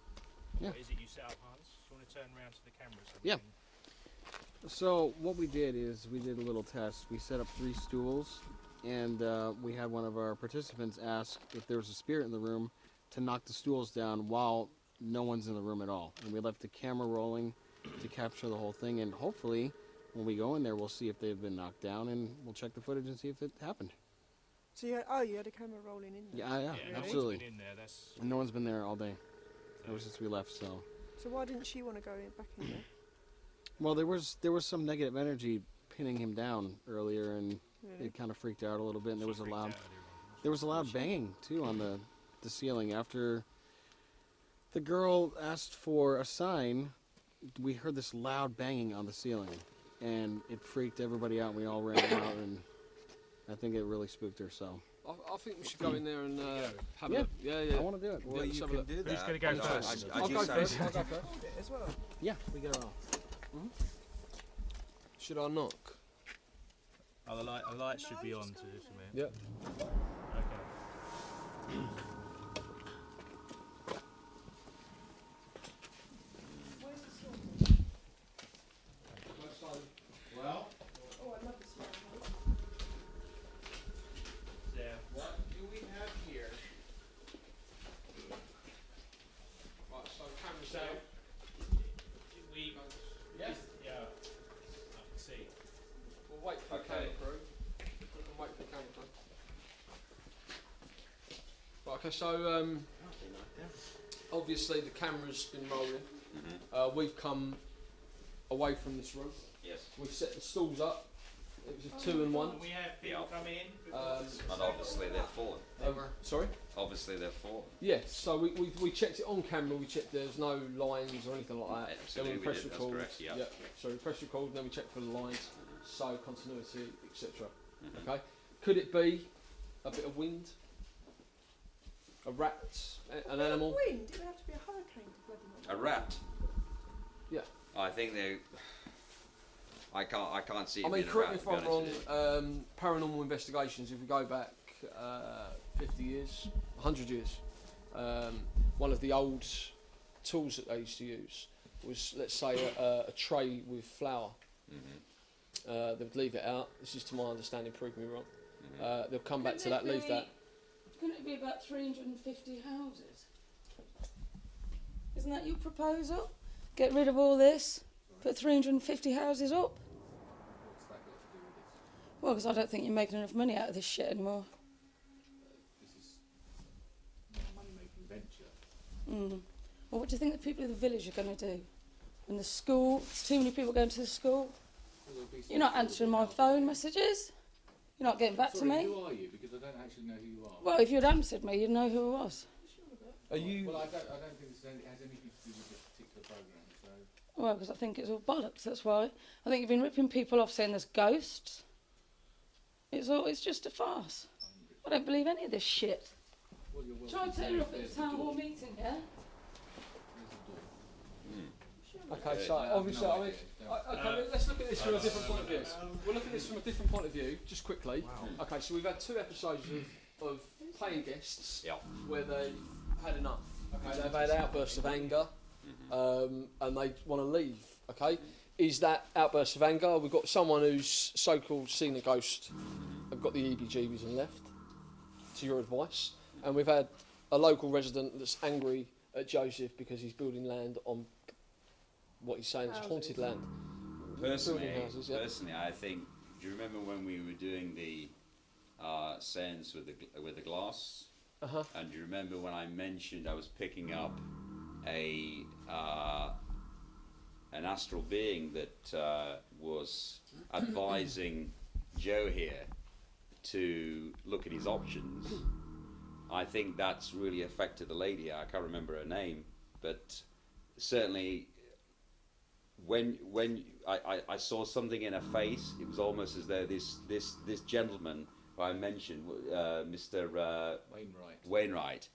Yeah. What is it you set up, Hans? Do you want to turn around to the camera? So Yeah. we can- So what we did is we did a little test. We set up 3 stools, and we had one of our participants ask if there was a spirit in the room to knock the stools down while no one's in the room at all. And we left the camera rolling to capture the whole thing, and hopefully when we go in there, we'll see if they've been knocked down, and we'll check the footage and see if it happened. So you had a camera rolling in there? Yeah, Really? absolutely. Been in there, that's And no one's been there all day, ever since we left. So, why didn't she want to go back in there? well, there was some negative energy pinning him down earlier, and Really? it kind of freaked out a little bit. And there was a loud banging too on the ceiling after the girl asked for a sign. We heard this loud banging on the ceiling, and it freaked everybody out. We all ran out, and I think it really spooked her. So I think we should go in there and have a Yeah. look. Yeah. I want to do it. Well, let's you have a can look. do that. Who's gonna go but first? I'll go first. I'll go first. As well. Yeah, we got it all. Should I knock? Oh, the light should be on too, Samir. Yep. Okay. Well, Oh, I love the smell. Yeah. what do we have here? Right, so cameras So, down. we. Yes. Yeah. I can see. We'll wait for the Okay. camera crew. We can wait for the camera crew. Right, okay, so obviously the camera's been rolling. We've come away from this room. Yes. We've set the stools up. It was a 2 and 1. Can we have people come in? And obviously they're fallen. Sorry? Obviously they're fallen. Yes, so we checked it on camera, we checked there's no lines or anything like that. Absolutely, Then we press did, that's record. correct, yeah. So we press record and then we check for the lines, so continuity, etc. Okay. Could it be a bit of wind? A rat? An animal? Wind? It would have to be a hurricane to bloody A rat. Yeah. I think they. I can't see. I it mean, being a correct me rat, if to be I'm honest wrong, with you. paranormal investigations, if we go back 50 years, 100 years, one of the old tools that they used to use was, let's say, a tray with flour. They would leave it out. This is to my understanding, prove me wrong. They'll come back to that, leave that. Couldn't it be about 350 houses? Isn't that your proposal? Get rid of all this, put 350 houses up? What's that got to do with this? Well, because I don't think you're making enough money out of this shit anymore. This is not a money-making venture. Well, what do you think the people of the village are going to do? And the school, there's too many people going to the school. You're not answering my phone messages. You're not getting back to me. Who are you? Because I don't actually know who you are. Well, if you'd answered me, you'd know who I was. Are you? Well, I don't think this has anything to do with this particular programme. So Well, because I think it's all bollocks, that's why. I think you've been ripping people off saying there's ghosts. It's just a farce. I don't believe any of this shit. well, you're Try welcome to turning leave. up at There's the town door. hall meeting, yeah? There's the door. Okay, so I have obviously, no I mean, idea. Don't- okay, let's look at this from a different point of view. We'll look at this from a different point of view, just quickly. Okay, so we've had 2 episodes of paying guests Yeah. where they've had enough. Okay, they've had outbursts of anger, and they want to leave. Okay, is that outburst of anger? We've got someone who's so-called seen a ghost, have got the EBGBs and left. To your advice, and we've had a local resident that's angry at Joseph because he's building land on what he's saying is haunted land. Personally, Building houses, yeah. personally, I think. Do you remember when we were doing the seance with the glass? Uh-huh. And do you remember when I mentioned I was picking up an astral being that was advising Joe here to look at his options? I think that's really affected the lady. I can't remember her name, but certainly when I saw something in her face, it was almost as though this gentleman who I mentioned, Mr. Wainwright,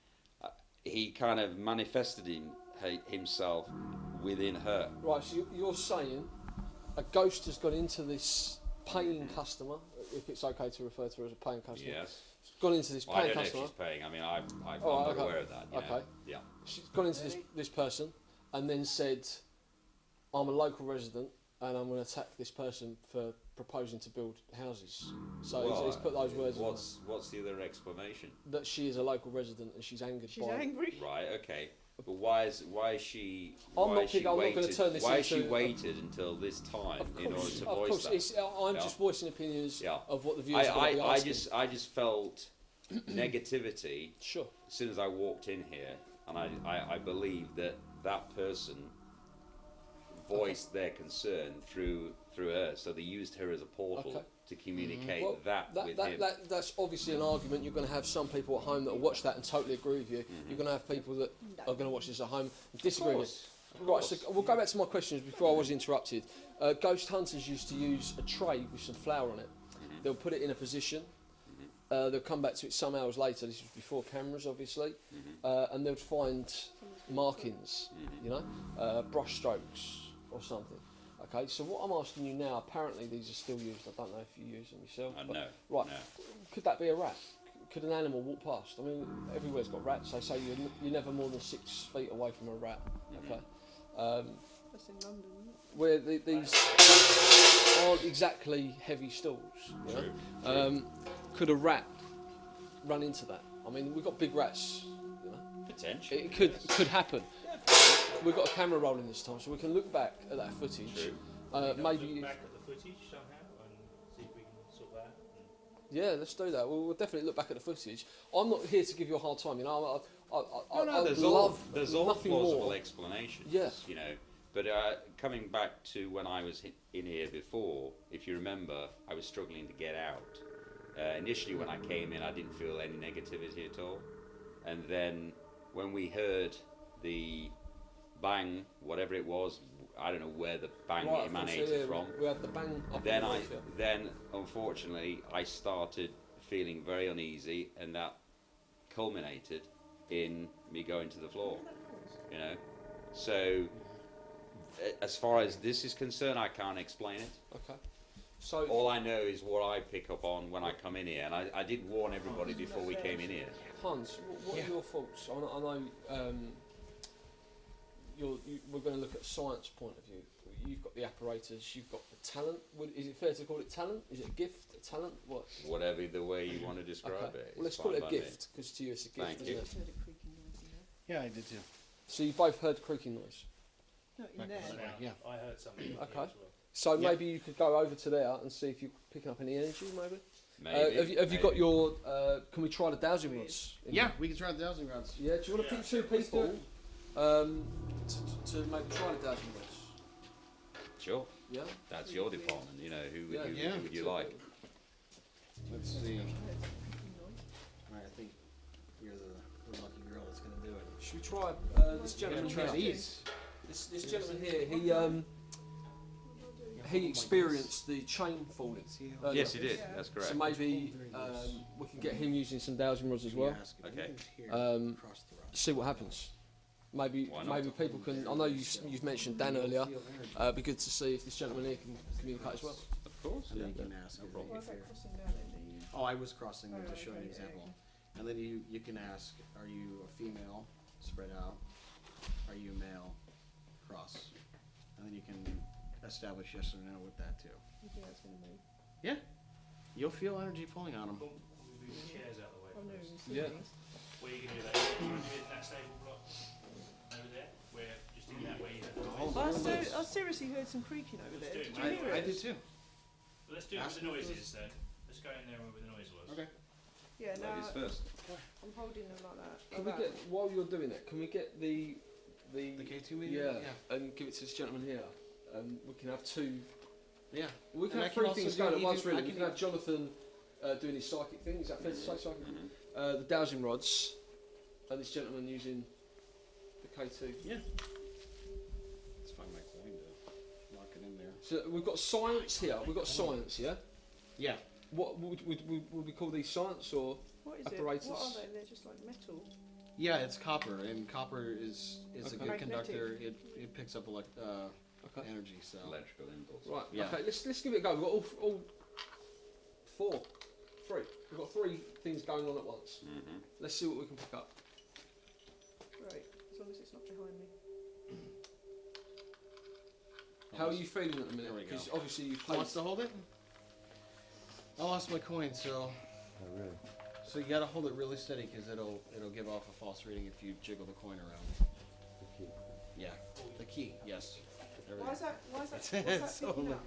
he kind of manifested himself within her. Right, so you're saying a ghost has gone into this paying customer, if it's okay to refer to her as a paying customer. Yes. She's gone into this Well, I paying don't know customer. if she's paying. I mean, I'm Oh, not okay. aware of that. You know? Okay. Yeah. She's gone into this person and then said, I'm a local resident and I'm going to attack this person for proposing to build houses. So Well, he's put those words in What's the other explanation? that she is a local resident and she's angered She's by angry. Right. Okay. But why is she? I'm why not has she I'm not going to waited- turn this Why has into she waited until this time in order to of voice course, that? it's, I'm Yeah. just voicing opinions Yeah. of what the viewers are going to be I asking. I just felt negativity Sure. as soon as I walked in here, and I believe that person voiced their concern through her, so they used her as a portal Okay. to communicate Well, with him. that's obviously an argument. You're going to have some people at home that will watch that and totally agree with you. You're going to have people that are going to watch this at home and disagree with you. Right, so we'll go back to my questions before I was interrupted. Ghost hunters used to use a tray with some flour on it. They'll put it in a position. They'll come back to it some hours later. This was before cameras, obviously, and they'd find markings, you know, brush strokes or something. Okay, so what I'm asking you now, apparently these are still used. I don't know if you use them yourself. But, No. right, No. could that be a rat? Could an animal walk past? I mean, everywhere's got rats. They say you're never more than 6 feet away from a rat. Okay. That's in London, isn't it? Where these aren't exactly heavy stools. You know? Could a rat run into that? I mean, we've got big rats. You know? Potentially. It could happen. We've got a camera rolling this time, so we can look back at that footage. Maybe. Look back at the footage somehow and see if we can sort that out. Yeah, let's do that. We'll definitely look back at the footage. I'm not here to give you a hard time. You know, There's all nothing plausible more. explanations. Yeah. You know, but coming back to when I was in here before, if you remember, I was struggling to get out. Initially, when I came in, I didn't feel any negativity at all, and then when we heard the bang, whatever it was, I don't know where the bang emanated from. We had the bang up in the roof, yeah. Then unfortunately I started feeling very uneasy, and that culminated in me going to the floor. You know, so as far as this is concerned, I can't explain it. Okay. So all I know is what I pick up on when I come in here, and I did warn everybody before we came in here. Hans, what are your thoughts? I know we're going to look at a science point of view. You've got the apparatus, you've got the talent. Is it fair to call it talent? Is it a gift, a talent? What? Whatever the way you want to describe it. Well, let's call it a gift, because to you it's a gift, Thank isn't you. it? Yeah, I did too. So you both heard creaking noise. Not in there. Yeah. I heard something. Okay. As well. So maybe you could go over to there and see if you're picking up any energy, maybe? Maybe. Have you got your... can we try the dowsing rods? Yeah, we can try the dowsing rods. Yeah, do you want to pick two people to maybe try the dowsing rods? Sure. Yeah? That's your department. You know, who would Yeah. who would you like? Let's see. I think you're the lucky girl that's going to do it. Should we try this gentleman Try here? these. This gentleman here, he experienced the chain falling. earlier. Yes, he did. That's correct. So maybe we can get him using some dowsing rods as well. Okay. See what happens. Maybe Why not? maybe people can. I know you've mentioned Dan earlier. It'd be good to see if this gentleman here can communicate as well. Of course. And then you can ask. No problem. Why is that crossing down then? Do you- Oh, I was crossing them to show an okay, example. okay. And then you can ask, are you a female, spread out? Are you male, cross? And then you can establish yes or no with that too. You think that's going to move? Yeah. You'll feel energy pulling on them. We'll move the chairs out of the way. Oh no, first. it's Yeah. Where are you going to do that? You're going to do it in that stable block over there? Where, just in that way you had the noise? I seriously heard some creaking over there. Let's Did do you it. hear I it? did too. Well, let's do it Ask with the them if noises then. Let's go in there where the noise was. Okay. Yeah, no, Ladies first. I'm holding them like that. Can we get while you're doing that? Can we get the The K2 meter? yeah, and give it to this gentleman here? We can have two. Yeah. We can And I have can three also things do going at even- once. Really, I we can can have Jonathan doing his psychic thing. Is that fair to say, psychic? Mm-hmm. The dowsing rods, and this gentleman using the K2. Yeah. Let's find my coin to lock it in there. So we've got science here. We've got science, yeah. Yeah. What would we call these science or? What is apparatus? it? What are they? They're just like metal. Yeah, it's copper, and copper is a Okay. good Magnetic. conductor. It picks up Okay. energy. So Electrical impulse. Right. Yeah. Okay. Let's give it a go. We've got all three. We've got three things going on at once. Mm-hmm. Let's see what we can pick up. Right. As long as it's not behind me. How are you feeling at the minute? There we go. Because obviously you've Who played. wants to hold it? I lost my coin, so. Oh really? So you gotta hold it really steady because it'll give off a false reading if you jiggle the coin around. Yeah. The key. Yes. There we Why go. is that? Why is that? That's What's it. that So picking like- up?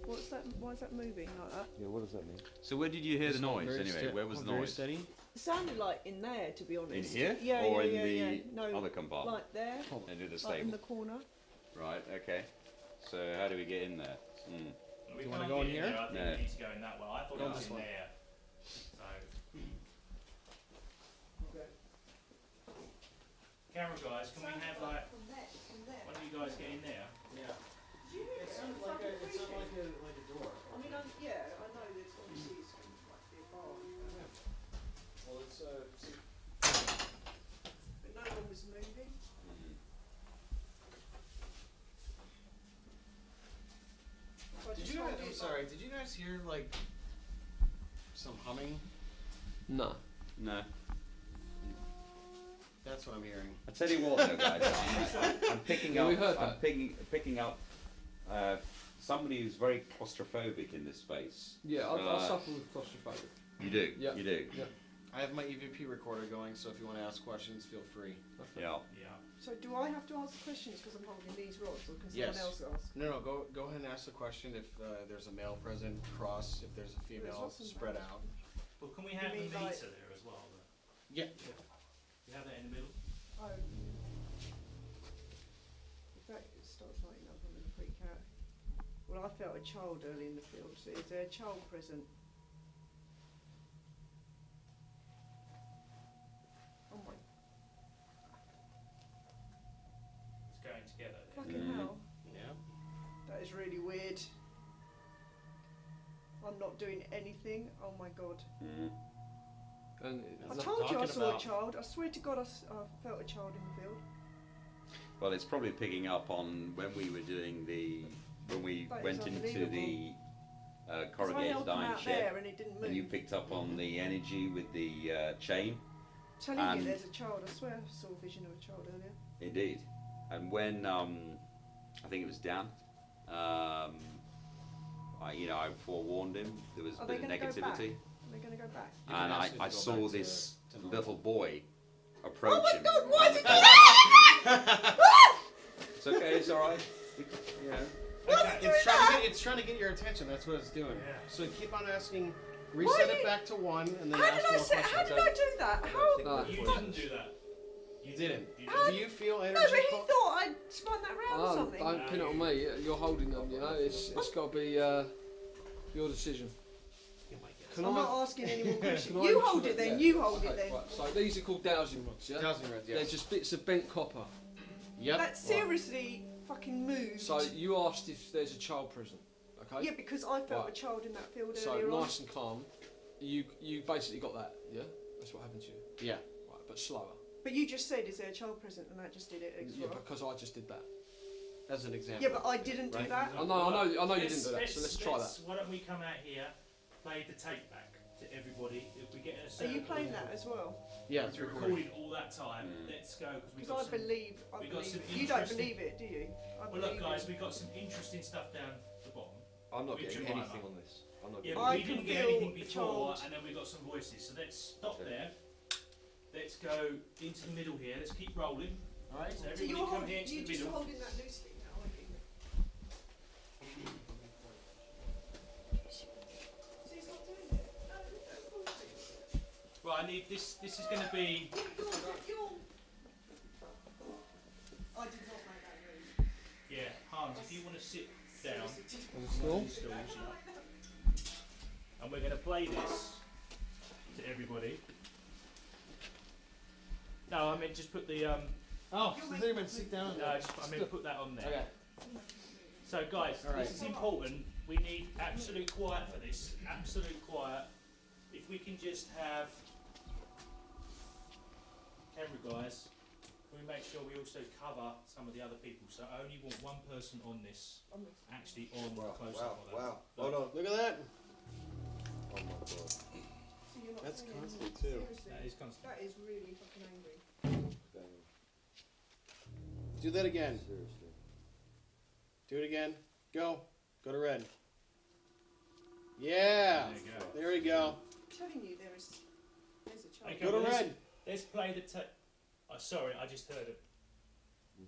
What's that? Why is that moving like that? Yeah, what does that mean? So where did you hear the noise Very anyway? ste- Where was the very noise? steady. It sounded like in there, to be In honest. here? Yeah, or yeah, in yeah, the yeah. No, other compartment? like there, Into the like in stable. the corner. Right, okay. So how do we get in there? Hmm. We you wanna can't go get in here? there, I think No. we need to go in that way. I thought Go it was this in way. there. So. Camera guys, can we have like From there. one of you guys get in there? Yeah. It sounded like a door. I mean, yeah, I know this. Obviously, it's going to be a bar. Well, it's But no one was moving. So I Did just you guys? told I'm you, sorry. Did you guys hear like some humming? No. No. That's what I'm hearing. I tell you what, though, guys, I'm picking Yeah, up. we heard I'm that. picking up somebody who's very claustrophobic in this space. Yeah, I Uh, suffer with claustrophobia. You do. Yeah. You do. Yeah. I have my EVP recorder going, so if you want to ask questions, feel free. Yeah. Yeah. So do I have to answer questions because I'm holding these rods, or can Yes. someone else ask? No, go ahead and ask the question. If there's a male present, cross. If there's a There's female, lots of spread males. out. Well, can we have the mean meter like- there as well? But Yeah. you have that in the middle? Oh. If that starts lighting up, I'm going to freak out. Well, I felt a child early in the field, so is there a child present? Oh my It's going together there. fucking hell. Yeah. That is really weird. I'm not doing anything. Oh my god. Mm. And I That's told you I talking saw about- a child. I swear to God, I felt a child in the field. Well, it's probably picking up on when we were doing when we That is went into the unbelievable. 'Cause I corrugated held them iron out shed, there and it didn't move. and you picked up on the energy with the chain. Telling and- you, there's a child. I swear I saw a vision of a child earlier. Indeed. And when I think it was Dan, I forewarned him. There was a Are they bit of going to go back? negativity, Are they going to go back? You and can ask if I you go saw back to- this to normal. little boy approach Oh my him. God, why and did the you dog- It's okay. It's all right. You know. It's trying to get your attention. That's what it's doing. Yeah. So keep on asking. Why Reset you- it back to 1, and then How ask did I more say? questions. How did I do that? How? No. You didn't do that. You didn't. You How- Do you feel No, energy? but he pulse? thought I'd spun that round or Oh, something. don't pin it on me. You're holding them. You know, it's got to be your decision. Can I'm I? not asking any more questions. Can I You just hold look- it then. yeah. You hold Okay, it then. Right, so these are called dowsing rods, yeah? Dowsing rods, They're yes. just bits of bent copper. Yep. That seriously fucking moved. So you asked if there's a child present, okay? Yeah, because I felt Right. a child in that field So earlier on. nice and calm. You basically got that, yeah? That's what happened to you. Yeah. Right, but slower. But you just said, is there a child present? And that just did it extra. Yeah, because I just did that. As an example. Yeah, but I didn't do Right. that. I know you didn't do that. So let's try that. Why don't we come out here, play the tape back to everybody? If we get in a Are circle. you playing that as well? Yeah, it's We're recorded. recording all that time. Let's go because we Because got I some. believe we got some it. You don't interesting- believe it, do you? I Well, believe look, guys, it. we got some interesting stuff down the bottom. I'm not Which getting am I anything like? on this. I'm not Yeah, getting but I we can didn't get feel anything the before, child. and then we got some voices. So let's stop Okay. there. Let's go into the middle here. Let's keep rolling. All right. So So everybody you're come holding, here into you're the just middle. holding that loosely now, aren't you? So he's not doing it. No, of course he is. Right. I need this. This is going to be. You're. I did not make that move. Yeah, Hans. If you want to sit down. Still? on stools, yeah. And we're going to play this to everybody. No, I meant just put the Oh, so they're going to sit down. no, I meant put that on there. Okay. So guys, All right. this is important. We need absolute quiet for this. Absolute quiet. If we can just have camera guys, can we make sure we also cover some of the other people? So I only want one person on this, actually on close up. of that. Hold on. Look at that. Oh my god. So you're not That's doing it. constant, too. Seriously. That is constant. That is really fucking angry. Do that again. Seriously. Do it again. Go. Go to red. Yeah. There you go. There we go. I'm telling you, there's a child. Okay, Go to well, red. Let's play the tape. Oh, sorry, I just heard it.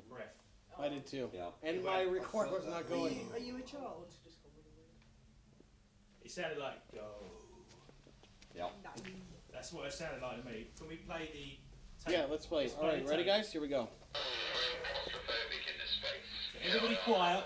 breath. I did too. Yeah. And my recorder was not going. Are you a child? It sounded like go. Yeah. That's what it sounded like to me. Can we play the tape? Yeah, let's play. All right, the ready, tape. guys? Here we go. Everybody quiet.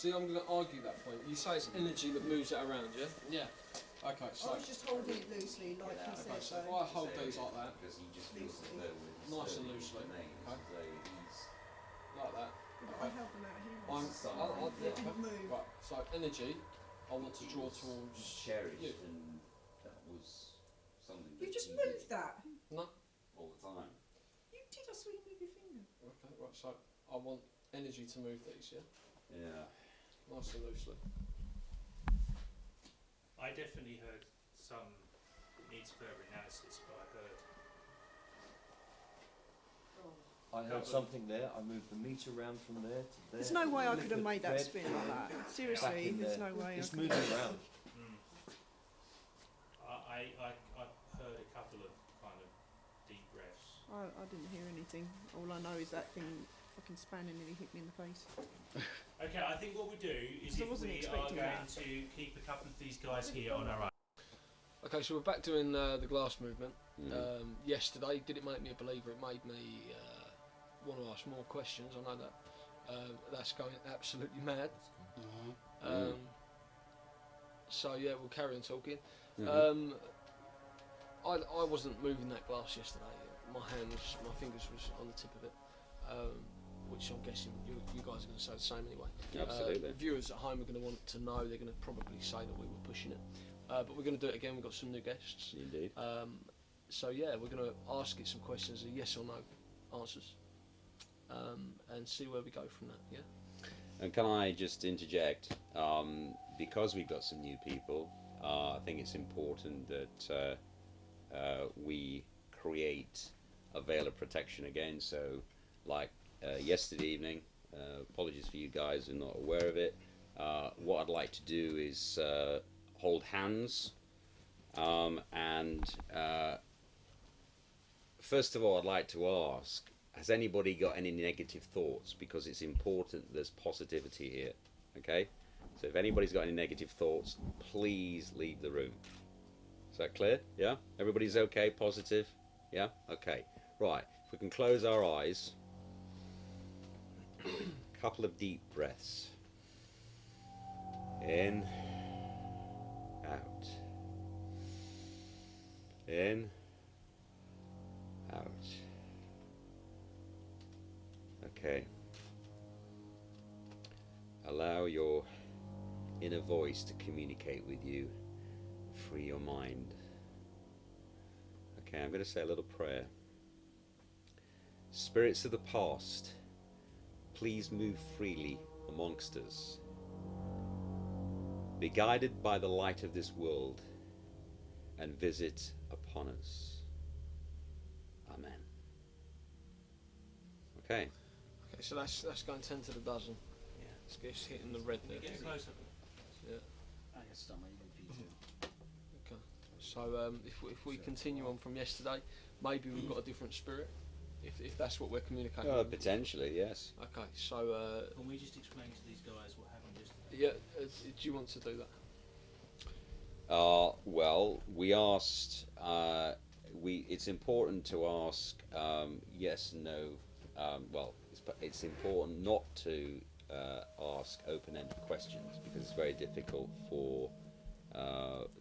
See, I'm going to argue that point. You say it's energy that moves it around, yeah? Yeah. Okay, so. I was just holding it loosely, like you said. Okay, so if I hold these like that, Loosely. nice and loosely, okay? Like that. But I held them out here. They didn't move. Right, so energy, I want to draw towards cherished, you. and that was something. You just moved that. No? all the time. You did. I saw you move your finger. Okay, right, so I want energy to move these, yeah? Yeah. Nice and loosely. I definitely heard some needs further analysis, but I heard. I heard something there. I moved the meter around from there to there. There's no way I Look could have at made that red spin like that. back Seriously, in there's there. no way. It's I could moving have. around. I heard a couple of kind of deep breaths. I didn't hear anything. All I know is that thing fucking span and nearly hit me in the face. Okay, I think what we do is I if wasn't we are expecting going that. to keep a couple of these guys here on our own. Okay, so we're back doing the glass movement. Yesterday, did it make me a believer? It made me want to ask more questions. I know that that's going absolutely mad. So yeah, we'll carry on talking. I wasn't moving that glass yesterday. My fingers was on the tip of it, which I'm guessing you guys are going to say the same anyway. Absolutely. Viewers at home are going to want to know. They're going to probably say that we were pushing it, but we're going to do it again. We've got some new guests. Indeed. So yeah, we're going to ask it some questions, yes or no answers, and see where we go from that. Yeah. And can I just interject? Because we've got some new people, I think it's important that we create a veil of protection again. So, like yesterday evening, apologies for you guys who are not aware of it, what I'd like to do is hold hands, and first of all, I'd like to ask, has anybody got any negative thoughts? Because it's important there's positivity here, okay? So if anybody's got any negative thoughts, please leave the room. Is that clear? Yeah? Everybody's okay, positive? Yeah? Okay. Right, if we can close our eyes, a couple of deep breaths. In, out. In, out. Okay. Allow your inner voice to communicate with you. Free your mind. Okay, I'm going to say a little prayer. Spirits of the past, please move freely amongst us. Be guided by the light of this world and visit upon us. Amen. Okay. Okay, so that's going 10 to the dozen. Yeah. It's hitting the red there. Get closer. Yeah. I can start my EVP too. Okay. So if we continue on from yesterday, maybe we've got a different spirit. If that's what we're communicating. Potentially, yes. Okay. So. Can we just explain to these guys what happened yesterday? Yeah. Do you want to do that? Well, we asked. It's important to ask yes, no. Well, it's important not to ask open-ended questions because it's very difficult for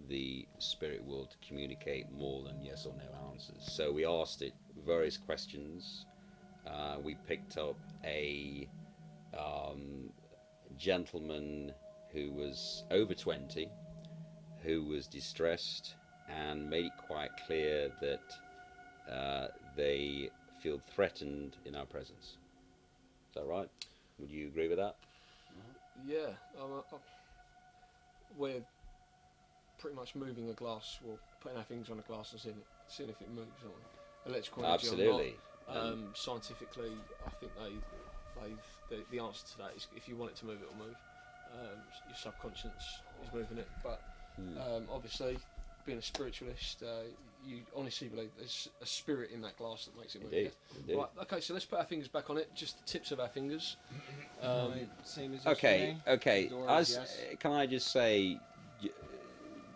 the spirit world to communicate more than yes or no answers. So we asked it various questions. We picked up a gentleman who was over 20, who was distressed, and made it quite clear that they feel threatened in our presence. Is that right? Would you agree with that? Yeah. We're pretty much moving a glass, well, putting our fingers on a glass and seeing if it moves, aren't we? Electrical energy Absolutely. or not. Scientifically, I think the answer to that is if you want it to move, it will move. Your subconscious is moving it, but obviously, being a spiritualist, you honestly believe there's a spirit in that glass that makes it move. Indeed. Right, okay, so let's put our fingers back on it, just the tips of our fingers. Same as Okay. Doors, yes. Can I just say,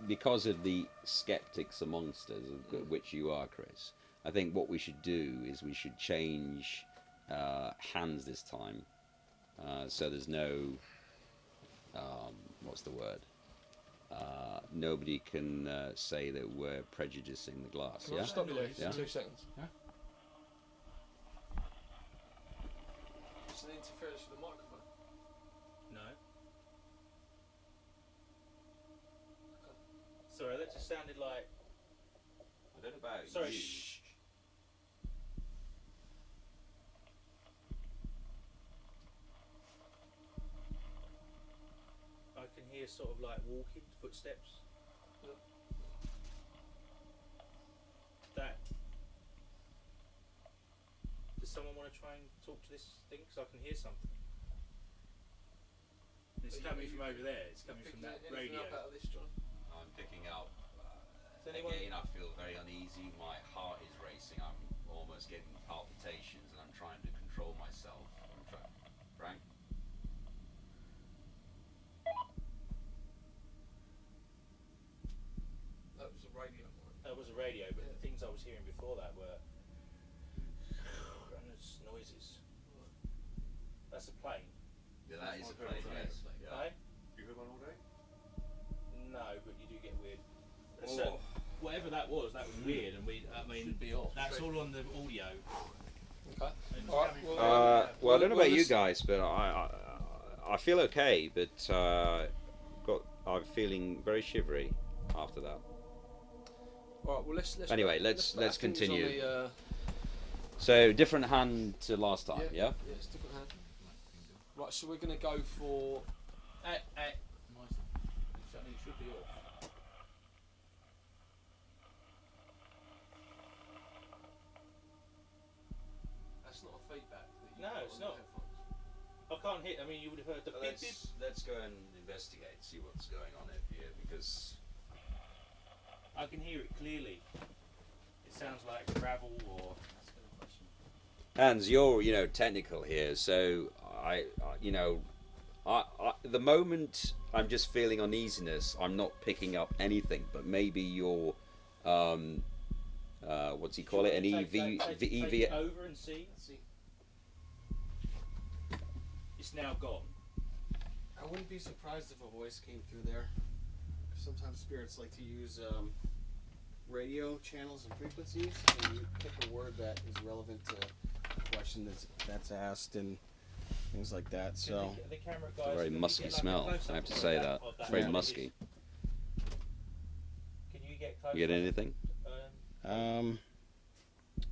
because of the skeptics amongst us, of which you are, Chris, I think what we should do is we should change hands this time, so there's no what's the word? Nobody can say that we're prejudicing the glass. Can I Yeah. just stop you there for Yeah. 2 seconds? Yeah. It's an interference with the microphone. No. Sorry, that just sounded like. I don't know about Sorry. you. Shh. I can hear sort of like walking footsteps. That. Does someone want to try and talk to this thing? Because I can hear something. It's coming from over there. It's coming from that radio. Out of this, John? I'm picking up. Does anyone- Again, I feel very uneasy. My heart is racing. I'm almost getting palpitations, and I'm trying to control myself. Frank? That was a radio. That was a radio, but the things I was hearing before that were noises. That's a plane. Yeah, that is a plane, yes. Right? You heard one all day? No, but you do get weird. Oh. So, whatever that was weird, and Should be off. that's all on the audio. Okay. And All right, coming well, from- Well, I don't know well, about you this- guys, but I feel okay, but I'm feeling very shivery after that. All right, well, let's Anyway, put let's our fingers continue. On the, So different hand to last time, yeah? Yeah, it's different hand. Right, so we're going to go for. It should be off. That's not a feedback. That you No, got it's on not. the headphones. I can't hit. I mean, you would have heard the beep beep. Let's go and investigate, see what's going on up here, because I can hear it clearly. It sounds like gravel or. Hans, you're technical here, so the moment I'm just feeling uneasiness, I'm not picking up anything, but maybe your what's he call it, an Take it over and see. It's now gone. I wouldn't be surprised if a voice came through there. Sometimes spirits like to use radio channels and frequencies, and you pick a word that is relevant to the question that's asked and things like that. So The camera guys, It's a very musky smell, I have to say that. It's very musky. Can you get close? You get anything?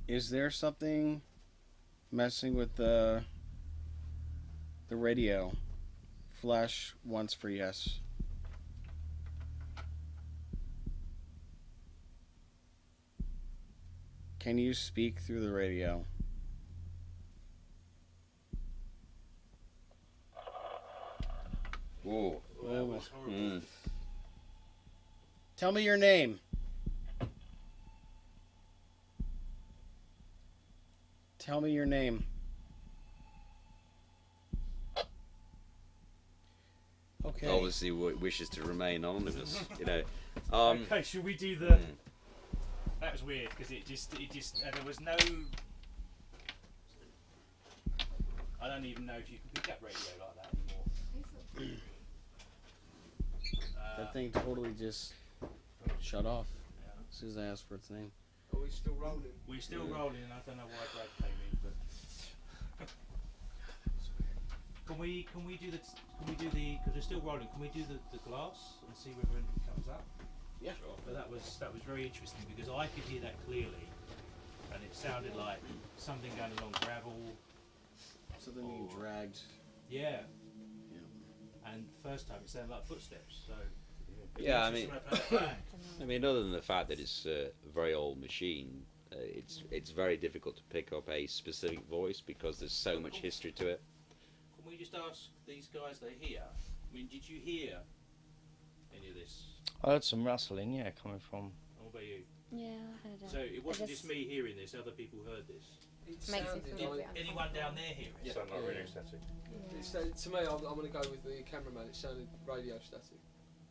Is there something messing with the radio? Flash once for yes. Can you speak through the radio? Ooh. That was horrible. Tell me your name. Tell me your name. Okay. Obviously, wishes to remain anonymous. Okay, should we do the? That was weird because it just, there was no. I don't even know if you can pick up radio like that anymore. That thing totally just shut off as soon as I asked for its name. Are we still rolling? We're still rolling. I don't know why Brad came in, but can we do the because we're still rolling. Can we do the glass and see whether anything comes up? Yeah. Sure. But that was very interesting because I could hear that clearly, and it sounded like something going along gravel. Something being dragged. Yeah. And the first time it sounded like footsteps. So. Yeah, I mean, other than the fact that it's a very old machine, it's very difficult to pick up a specific voice because there's so much history to it. Can we just ask these guys that are here? I mean, did you hear any of this? I heard some rustling, yeah, coming from. What about you? Yeah, I heard it. So it wasn't just me hearing this; other people heard this. Anyone down there hearing it? Yeah. Sound like radio static. To me, I'm going to go with the cameraman. It sounded radio static.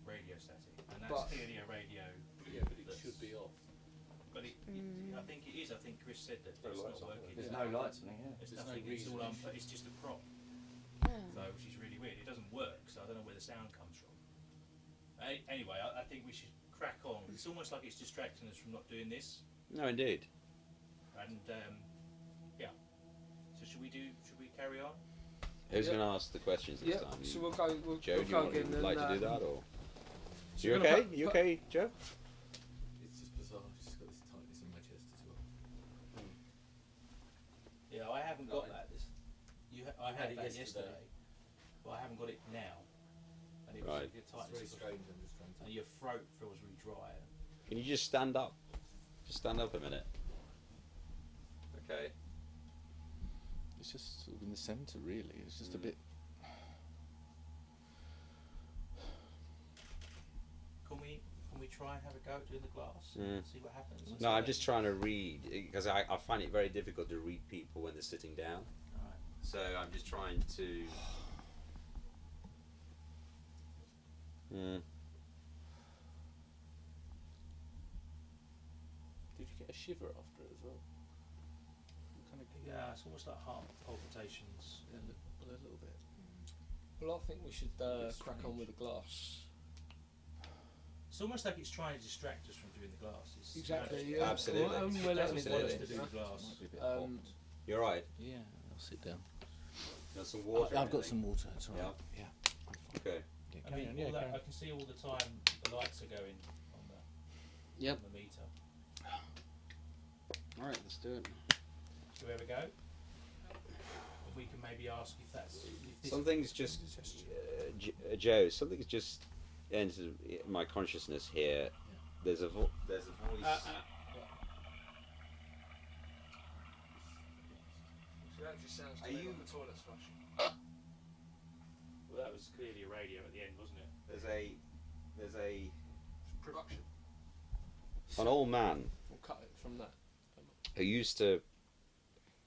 Radio static, and that's clearly a radio. Yeah, but it should be off. But I think it is. I think Chris said that it's not working. There's no lights on it, yeah. There's nothing. It's all it's just a prop. So, which is really weird. It doesn't work, so I don't know where the sound comes from. Anyway, I think we should crack on. It's almost like it's distracting us from not doing this. No, indeed. And yeah. So should we carry on? Who's going to ask the questions this time? So we'll go. Joe, we'll go again. Would you like to do that, or? So You okay? You okay, Joe? It's just bizarre. I've just got this tightness in my chest as well. Yeah, I haven't got that. I had it yesterday, but I haven't got it now. And it was Right. like a tightness. It's very strange. I'm just trying to. And your throat feels really dry. Can you just stand up? Just stand up a minute. Okay. It's just sort of in the centre, really. It's just a bit. Can we try and have a go at doing the glass? And see what happens. No, I'm just trying to read because I find it very difficult to read people when they're sitting down. Alright. So I'm just trying to. Did you get a shiver after it as well? Yeah, it's almost like heart palpitations. Yeah, a little bit. Well, I think we should crack on with the glass. It's almost like it's trying to distract us from doing the glass. It's Exactly. Yeah. Absolutely. Well, It we'll doesn't let want it us do to do the it. glass. Might be a bit hot. You're right. Yeah, I'll sit down. Got some water. I've got some water. It's alright. Yeah. Yeah. I'm fine. Okay. Yeah, I carry mean, on, yeah, all that, carry on. I can see all the time the lights are going on the, Yep. on the meter. All right, let's do it. Should we ever go? If we can maybe ask if that's... If this Something's just, Joe. Something's just entered my consciousness here. There's a voice. So that just sounds to Are me you- like the toilet's flushing. that was clearly a radio at the end, wasn't it? There's a Production. an old man We'll cut it from that. who used to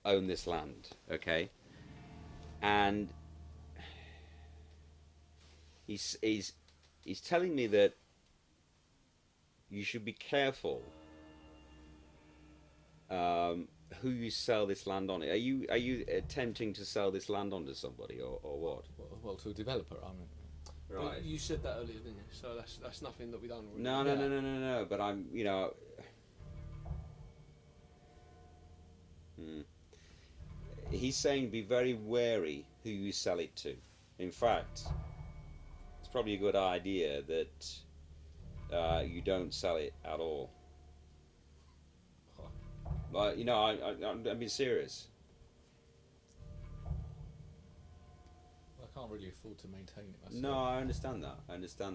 own this land, okay, and he's telling me that you should be careful who you sell this land on. Are you attempting to sell this land on to somebody or what? Well, to a developer, I mean. Right. But you said that earlier, didn't you? So that's nothing that we don't really. No. But I'm, He's saying be very wary who you sell it to. In fact, it's probably a good idea that you don't sell it at all. Like, I'm being serious. I can't really afford to maintain it myself. No, I understand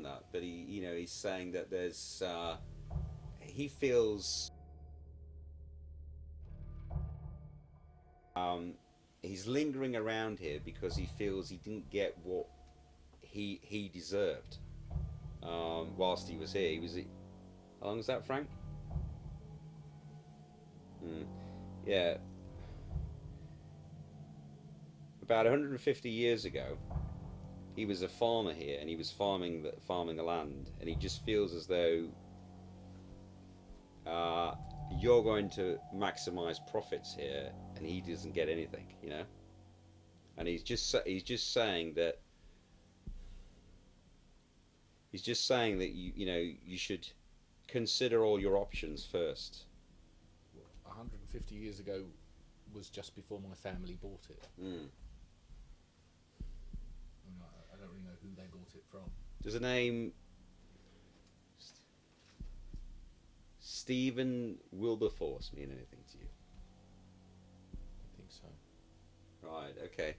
that. But he's saying that there's, he feels, he's lingering around here because he feels he didn't get what he deserved whilst he was here. How long was that, Frank? Yeah. About 150 years ago, he was a farmer here, and he was farming the land, and he just feels as though you're going to maximize profits here, and he doesn't get anything, And he's just saying that you should consider all your options first. 150 years ago was just before my family bought it. I don't really know who they bought it from. Does the name Stephen Wilberforce mean anything to you? I think so. Right, okay.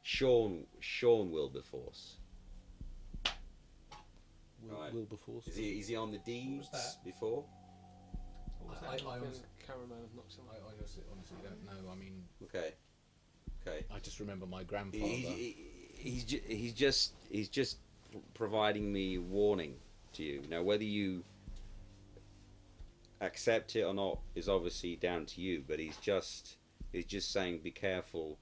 Sean Wilberforce. Right. Wilberforce. Is he on the deeds before? I honestly don't know. I mean, okay. I just remember my grandfather. He's just providing me warning to you. Now, whether you accept it or not is obviously down to you. But he's just saying, be careful.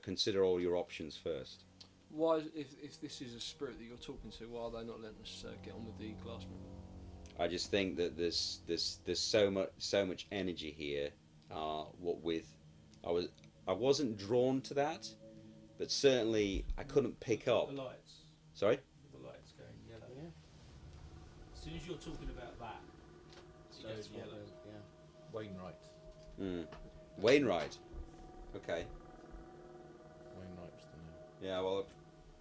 Consider all your options first. Why, if this is a spirit that you're talking to, why are they not letting us get on with the glass movement? I just think that there's so much energy here. I wasn't drawn to that, but certainly I couldn't pick up. The lights. Sorry? The lights going yellow. Yeah. As soon as you're talking about that, it gets yellow. Wainwright. Wainwright. Okay. Wainwright was the name. Yeah. Well,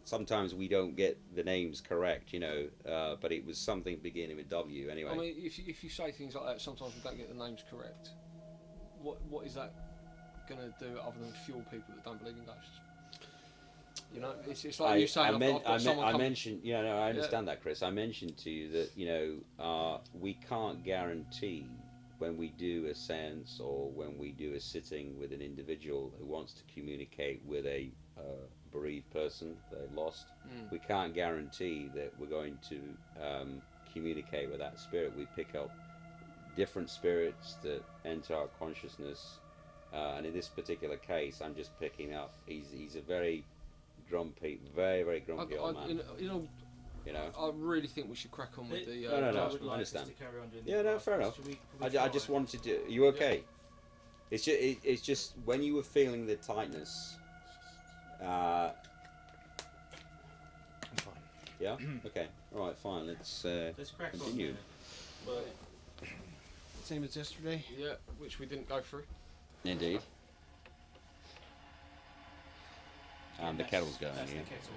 sometimes we don't get the names correct, but it was something beginning with W anyway. I mean, if you say things like that, sometimes we don't get the names correct. What is that going to do other than fuel people that don't believe in ghosts? It's like you saying. I mentioned. I understand that, Chris. I mentioned to you that we can't guarantee when we do a seance or when we do a sitting with an individual who wants to communicate with a bereaved person they've lost. We can't guarantee that we're going to communicate with that spirit. We pick up different spirits that enter our consciousness, and in this particular case, I'm just picking up. He's a very grumpy, very grumpy old man. I really think we should crack on with the. No, I understand. Fair enough. I just wanted to. Are you okay? Yeah. It's just when you were feeling the tightness. I'm fine. Yeah. Okay. All right. Fine. Let's crack continue. On. Same as yesterday. Yeah, which we didn't go through. Indeed. And the kettle's going. That's yeah. the kettle.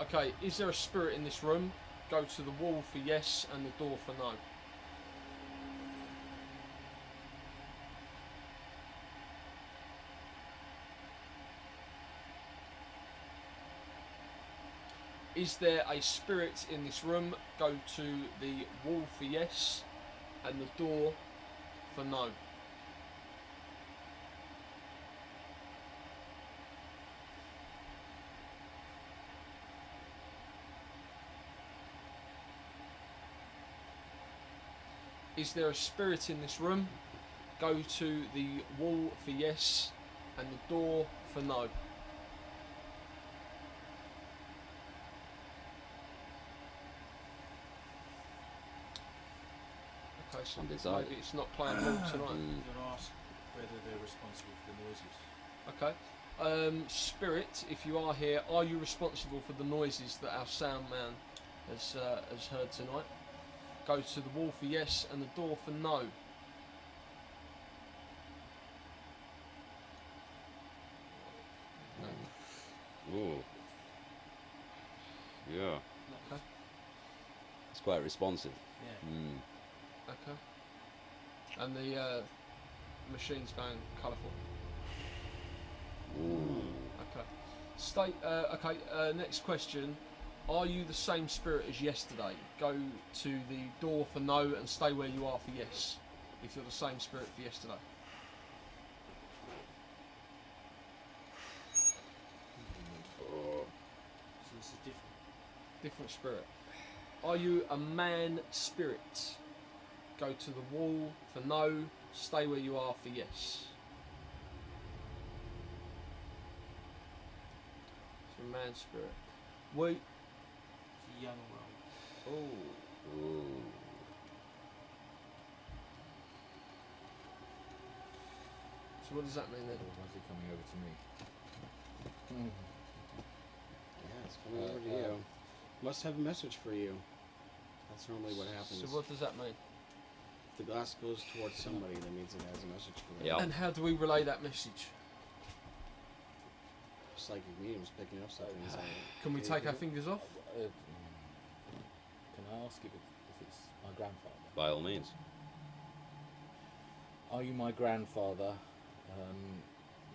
Okay, is there a spirit in this room? Go to the wall for yes and the door for no. Is there a spirit in this room? Go to the wall for yes and the door for no. Is there a spirit in this room? Go to the wall for yes and the door for no. Okay, so Undecided. maybe it's not playing ball tonight. You're going to ask whether they're responsible for the noises. Okay. Spirit, if you are here, are you responsible for the noises that our sound man has heard tonight? Go to the wall for yes and the door for no. Ooh. Yeah. Okay. It's quite responsive. Yeah. Mm. Okay. And the machine's going colourful. Ooh. Okay. Next question. Are you the same spirit as yesterday? Go to the door for no and stay where you are for yes. If you're the same spirit for yesterday. So this is different. Different spirit. Are you a man spirit? Go to the wall for no, stay where you are for yes. It's a man spirit. Wait. It's a young world. Oh. Ooh. So what does that mean then? Why is he coming over to me? Yeah, it's coming over to you. Must have a message for you. That's normally what happens. So what does that mean? If the glass goes towards somebody, that means it has a message for them. Yeah. And how do we relay that message? Psychic medium's picking up something. Can we take our fingers off? Can I ask if it's my grandfather? By all means. Are you my grandfather?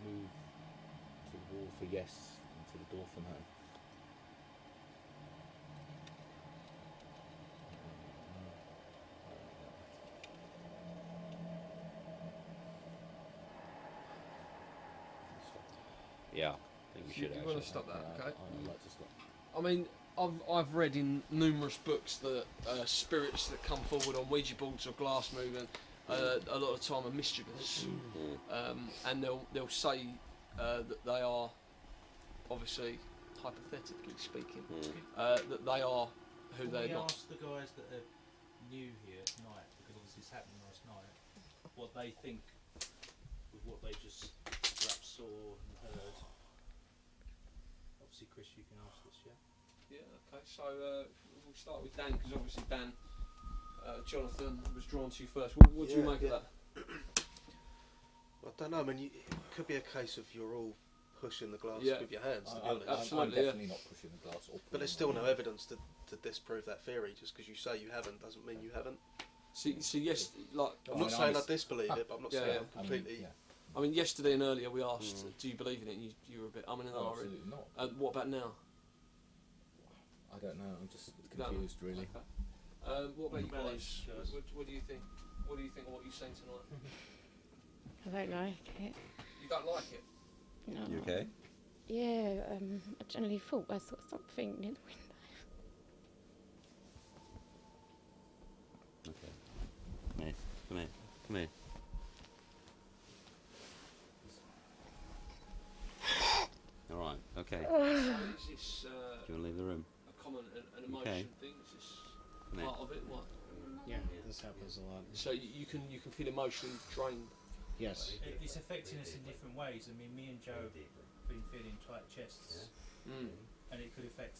Move to the wall for yes and to the door for no. Yeah, I think we should You actually. want to stop that, okay? I'd like to stop. I mean, I've read in numerous books that spirits that come forward on Ouija boards or glass movement a lot of time are mischievous, and they'll say that they are, obviously, hypothetically speaking, that they are who Can they're we not. ask the guys that are new here tonight, because obviously this happened last night, what they think with what they just perhaps saw and heard? Obviously, Chris, you can ask this, yeah? Yeah. Okay. So we'll start with Dan, because obviously Dan, Jonathan was drawn to you first. What do you make of that? I don't know. I mean, it could be a case of you're all pushing the glass Yeah. with your hands. To be I'm honest. Absolutely, definitely not pushing the glass. But there's still no evidence to disprove that theory. Just because you say you haven't doesn't mean you haven't. So yes, like I'm not saying I disbelieve it, but I'm not saying I'm completely. I mean, yesterday and earlier we asked, do you believe in it? And you were a bit umming and ahhing. Absolutely not. What about now? I don't know. I'm just confused, really. Okay. What about you Well, guys? guys. What do you think? What do you think of what you've seen tonight? I don't like it. You don't like it? No. You okay? Yeah, I generally thought I saw something near the window. Okay. Come here. Come here. Come here. All right. Okay. So is this Do you want to leave the room? a common an emotion Okay. thing? Is this Come here. part of it? What? Yeah, this happens a lot. So you can feel emotionally drained. Yes. It's affecting us in different ways. I mean, me and Joe have been feeling tight chests, and it could affect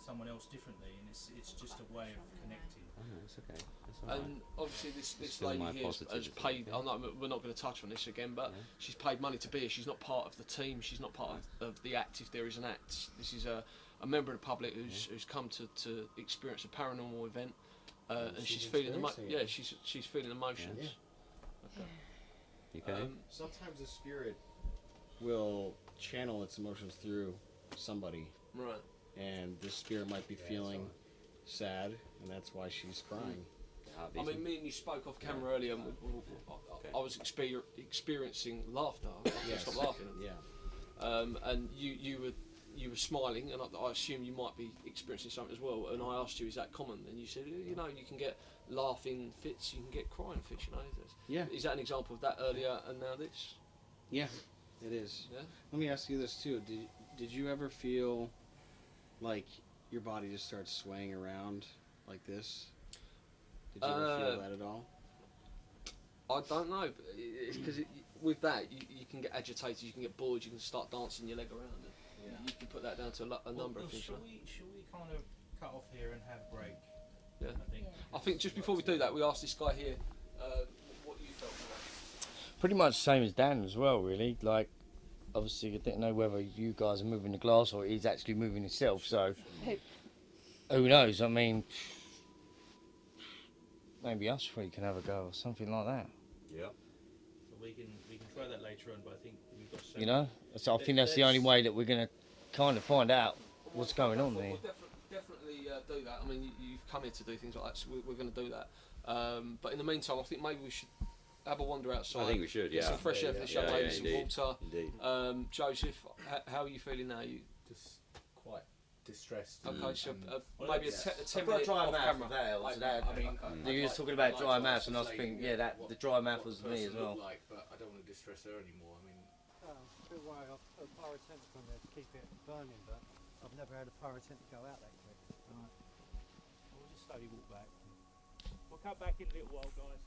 someone else differently, and it's just a way of connecting. Oh, it's okay. That's all right. And obviously this Still lady my here has positivity, paid. yeah. I'm not, we're not going to touch on this again, but she's paid money to be here. She's not part of the team. She's not part of the act, if there is an act. This is a member of the public who's come to experience a paranormal event, and she's feeling she's feeling emotions. Yeah. Okay. You okay? Sometimes a spirit will channel its emotions through somebody. Right. And this spirit might be feeling sad, and that's why she's crying. I mean, me and you spoke off camera earlier. And I was experiencing laughter. I couldn't stop laughing. Yeah. And you were smiling, and I assume you might be experiencing something as well. And I asked you, is that common? And you said, you know, you can get laughing fits, you can get crying fits. You know. Yeah. Is that an example of that earlier and now this? Yeah, it is. Yeah. Let me ask you this too. Did you ever feel like your body just starts swaying around like this? Did you ever feel that at all? I don't know, but it's because with that you can get agitated, you can get bored, you can start dancing your leg around. And you can put that down to a number of things. Should we kind of cut off here and have a break? Yeah. I think just before we do that, we asked this guy here what you felt. Pretty much the same as Dan as well, really. Like, obviously, I didn't know whether you guys are moving the glass or he's actually moving himself. So, who knows? I mean, maybe us three can have a go or something like that. Yeah. So we can try that later on, but I think we've got. You know, so I think that's the only way that we're going to kind of find out what's going on there. We'll definitely do that. I mean, you've come here to do things like that, so we're going to do that. But in the meantime, I think maybe we should have a wander outside. I think we should, Get yeah. some fresh air for the young lady, some indeed. water. Indeed. Joseph, how are you feeling now? You Just quite distressed. okay? So maybe a 10 I've got a minute dry off mouth. camera. That helps. That, I mean, you were talking about dry mouth, and I was thinking, yeah, the dry mouth was me as well. Like, but I don't want to distress her anymore. I mean, I feel worried. I've put a pyrotechnic on there to keep it burning, but I've never had a pyrotechnic go out that quick. Right. We'll just slowly walk back. We'll cut back in a little while, guys.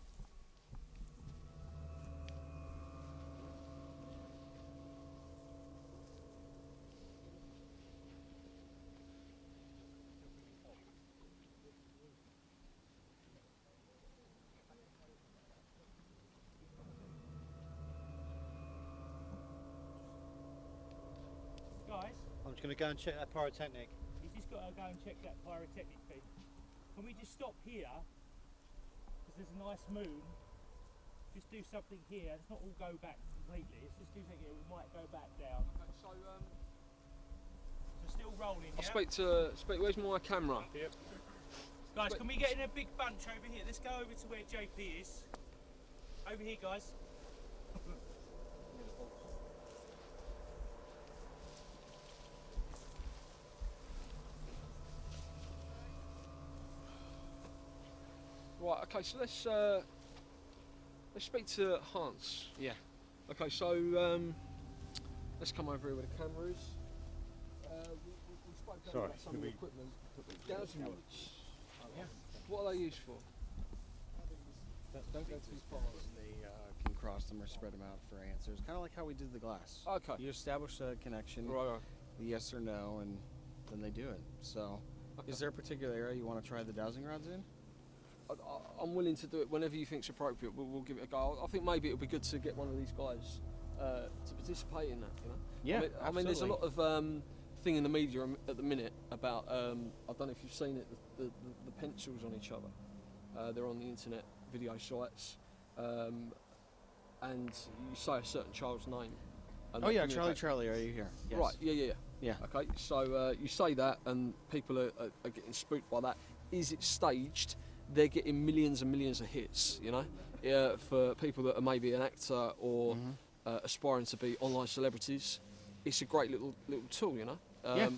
Guys, I'm just going to go and check that pyrotechnic. he's just got to go and check that pyrotechnic thing. Can we just stop here? Because there's a nice moon. Just do something here. Let's not all go back completely. Let's just do something here. We might go back down. Okay, so still rolling, I'll yeah? speak. Where's my camera? Yep. Guys, can we get in a big bunch over here? Let's go over to where JP is. Over here, guys. Right. Okay. So let's speak to Hans. Yeah. Okay. So let's come over here where the camera is. We spoke about some of the equipment. Dowsing rods. Yeah. What are they used for? Don't go too far. They can cross them or spread them out for answers. Kind of like how we did the glass. Okay. You establish a connection, Right. the yes or no, and then they do it. So, is there a particular area you want to try the dowsing rods in? I'm willing to do it whenever you think's appropriate. We'll give it a go. I think maybe it'll be good to get one of these guys to participate in that. You know. Yeah, I mean, there's a lot of thing in the media at the minute about. I don't know if you've seen it. The pencils on each other. They're on the internet video sites, and you say a certain child's name. And Oh they yeah, communicate. Charlie, are you here? Yes. Right. Yeah. Yeah. Okay. So you say that, and people are getting spooked by that. Is it staged? They're getting millions and millions of hits, you know, for people that are maybe an actor or aspiring to be online celebrities. It's a great little tool, you know. Yeah.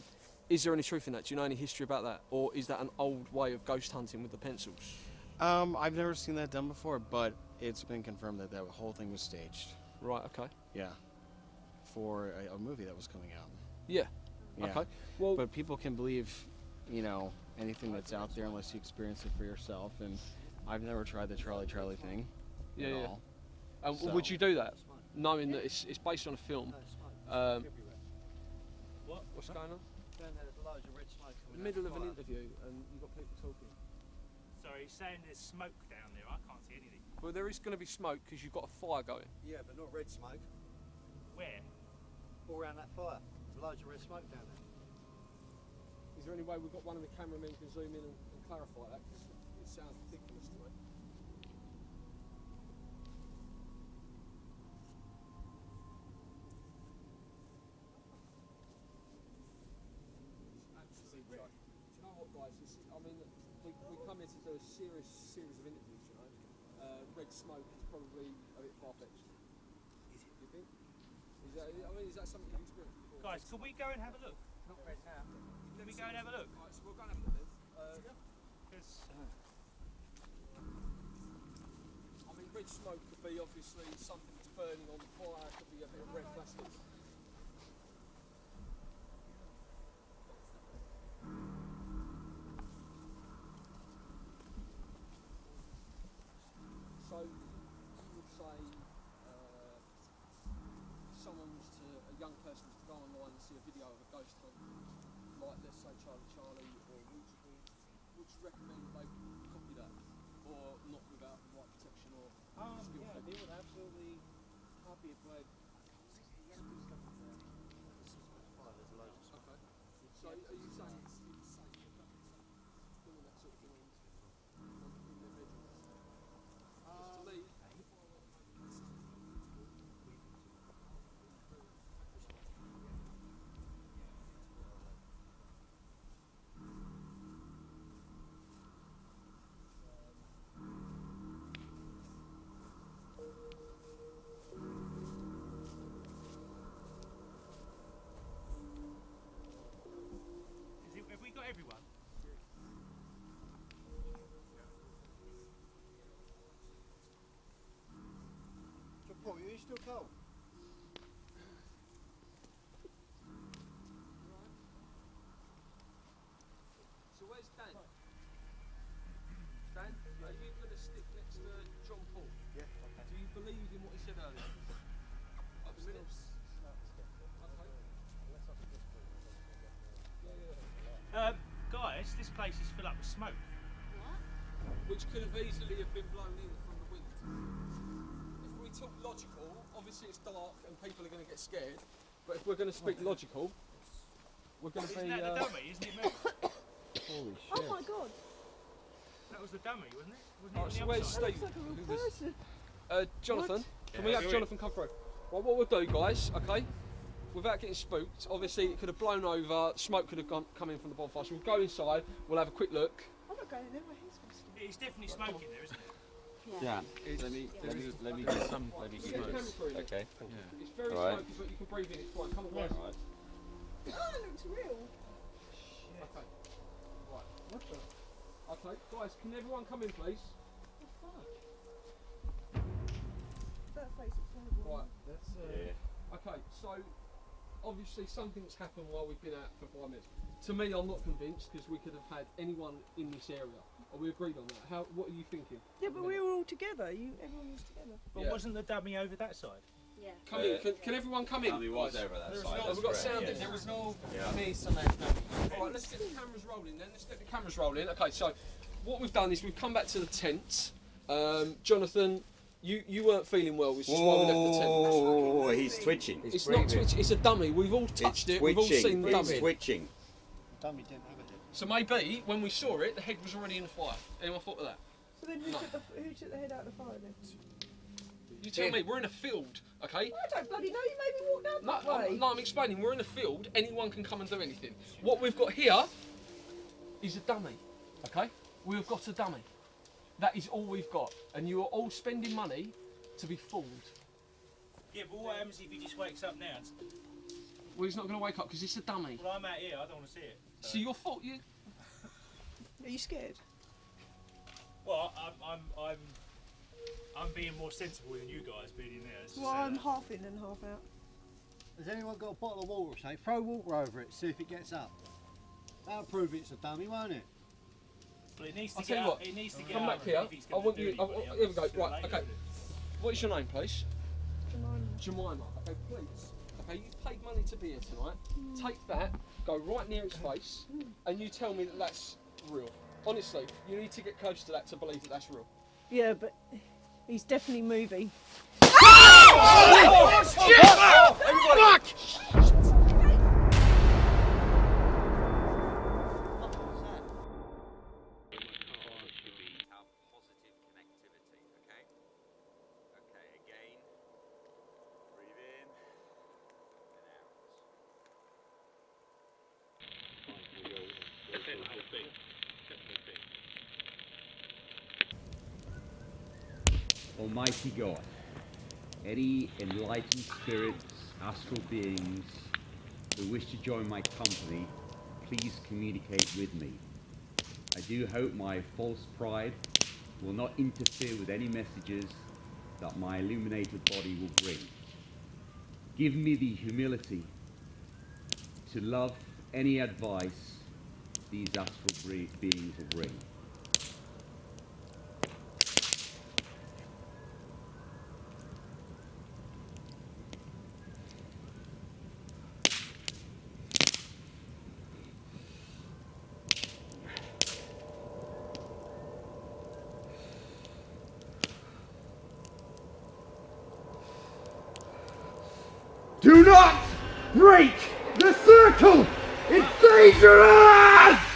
Is there any truth in that? Do you know any history about that, or is that an old way of ghost hunting with the pencils? I've never seen that done before, but it's been confirmed that whole thing was staged. Right. Okay. Yeah. For a movie that was coming out. Yeah. Okay. Well, but people can believe, you know, anything that's out there unless you experience it for yourself. And I've never tried the Charlie thing. Yeah. at Yeah. all. And So- would you do that, knowing that it's based on a film? What's going on? Down there, there's loads of red smoke In coming the middle of out an the fire. interview, and you've got people talking. Sorry, he's saying there's smoke down there. I can't see anything. Well, there is going to be smoke because you've got a fire going. Yeah, but not red smoke. Where? All around that fire. There's loads of red smoke down there. Is there any way we've got one of the cameramen can zoom in and clarify that? Because it sounds ridiculous to me. Absolutely. Do you know what, guys? I mean, we come here to do a series of interviews. You know, red smoke is probably a bit far-fetched. Is it? You think? Is that? I mean, is that something you've experienced before? Guys, can we go and have a look? Not red now. Can we go and have a look? Alright, so we'll go and have a look then. Because of smoke could be obviously something that's burning on the fire, could be a bit of red plastic. So you would say if someone was to, a young person was to go online and see a video of a ghost hunt, like let's say Charlie or Ouija board, would you recommend they copy that, or not without the right protection or skill? Yeah, they would absolutely copy it, but Okay. So are you saying it's safe doing that sort of thing in their bedrooms? Because to me, Have we got everyone? Jon-Paul, are you still cold? so where's Dan? Dan, are you going to stick next to Jon-Paul? Yeah, okay. Do you believe in what he said earlier? At the minute? Guys, this place is filled up with smoke. Which could have easily have been blown in from the wind. If we talk logical, obviously it's dark and people are going to get scared, but if we're going to speak logical, we're going to be... Isn't that the dummy? Isn't it moving? Holy shit. Oh my god. That was the dummy, wasn't it? Alright, so Wasn't where's it on the Steve? other side? That looks like a real person. Jonathan, can we Yeah, have do it. Jonathan come through? Well, what we'll do, guys, okay, without getting spooked, obviously it could have blown over, smoke could have come in from the bonfire, so we'll go inside, we'll have a quick look. I'm not going anywhere. He's going to stay. It's definitely smoke in there, isn't it? Yeah. Let me get some. Just get the camera through then. Okay. It's very Right. smoky, but you can breathe in, it's fine. Come on, guys. Right. Oh, it looks real. Okay. Right. What the? Okay, guys, can everyone come in, please? That face looks horrible. Right. That's Okay, so obviously something's happened while we've been out for 5 minutes. To me, I'm not convinced because we could have had anyone in this area. Are we agreed on that? What are you thinking? Yeah, but we were all together. Everyone was together. But Yeah. wasn't the dummy over that side? Yeah. Come in. Can everyone come in? Dummy was guys? over that There was side, no- that's We've got correct, sound in. yes. There was no Yeah. face on that dummy. All right, let's get the cameras rolling then. Let's get the cameras rolling. Okay, so what we've done is we've come back to the tent. Jonathan, you weren't feeling well, which is why we left the tent. Oh, he's twitching. It's not twitching. It's a dummy. We've all touched it. We've all seen the dummy. It's twitching. dummy didn't have a head. So maybe when we saw it, the head was already in the fire. Anyone thought of that? So then who, No. took the head out of the fire then? You tell me. We're in a field, okay? I don't bloody know. You made me walk down No, that way. I'm explaining. We're in a field. Anyone can come and do anything. What we've got here is a dummy, okay? We've got a dummy. That is all we've got. And you are all spending money to be fooled. Yeah, but what happens if he just wakes up now? Well, he's not going to wake up because it's a dummy. Well, I'm out here. I don't want to see it. So your fault. You. Are you scared? Well, I'm being more sensible than you guys being in there. let's just Well, say I'm that. half in and half out. Has anyone got a bottle of water or something? Throw water over it, see if it gets up. That'll prove it's a dummy, won't it? Well, it needs to I'll get tell you up. what. It needs to get Come up back here. if he's I gonna want do you. anything Here else we go. to Right. later, Okay. What is your name, please? Jemima. Jemima. Okay, please. Okay, you paid money to be here tonight. Take that, go right near its face, and you tell me that that's real. Honestly, you need to get close to that to believe that that's real. Yeah, but he's definitely moving. Oh, shit! Everybody! Almighty God, any enlightened spirits, astral beings who wish to join my company, please communicate with me. I do hope my false pride will not interfere with any messages that my illuminated body will bring. Give me the humility to love any advice these astral beings will bring. Do not break the circle! It's dangerous!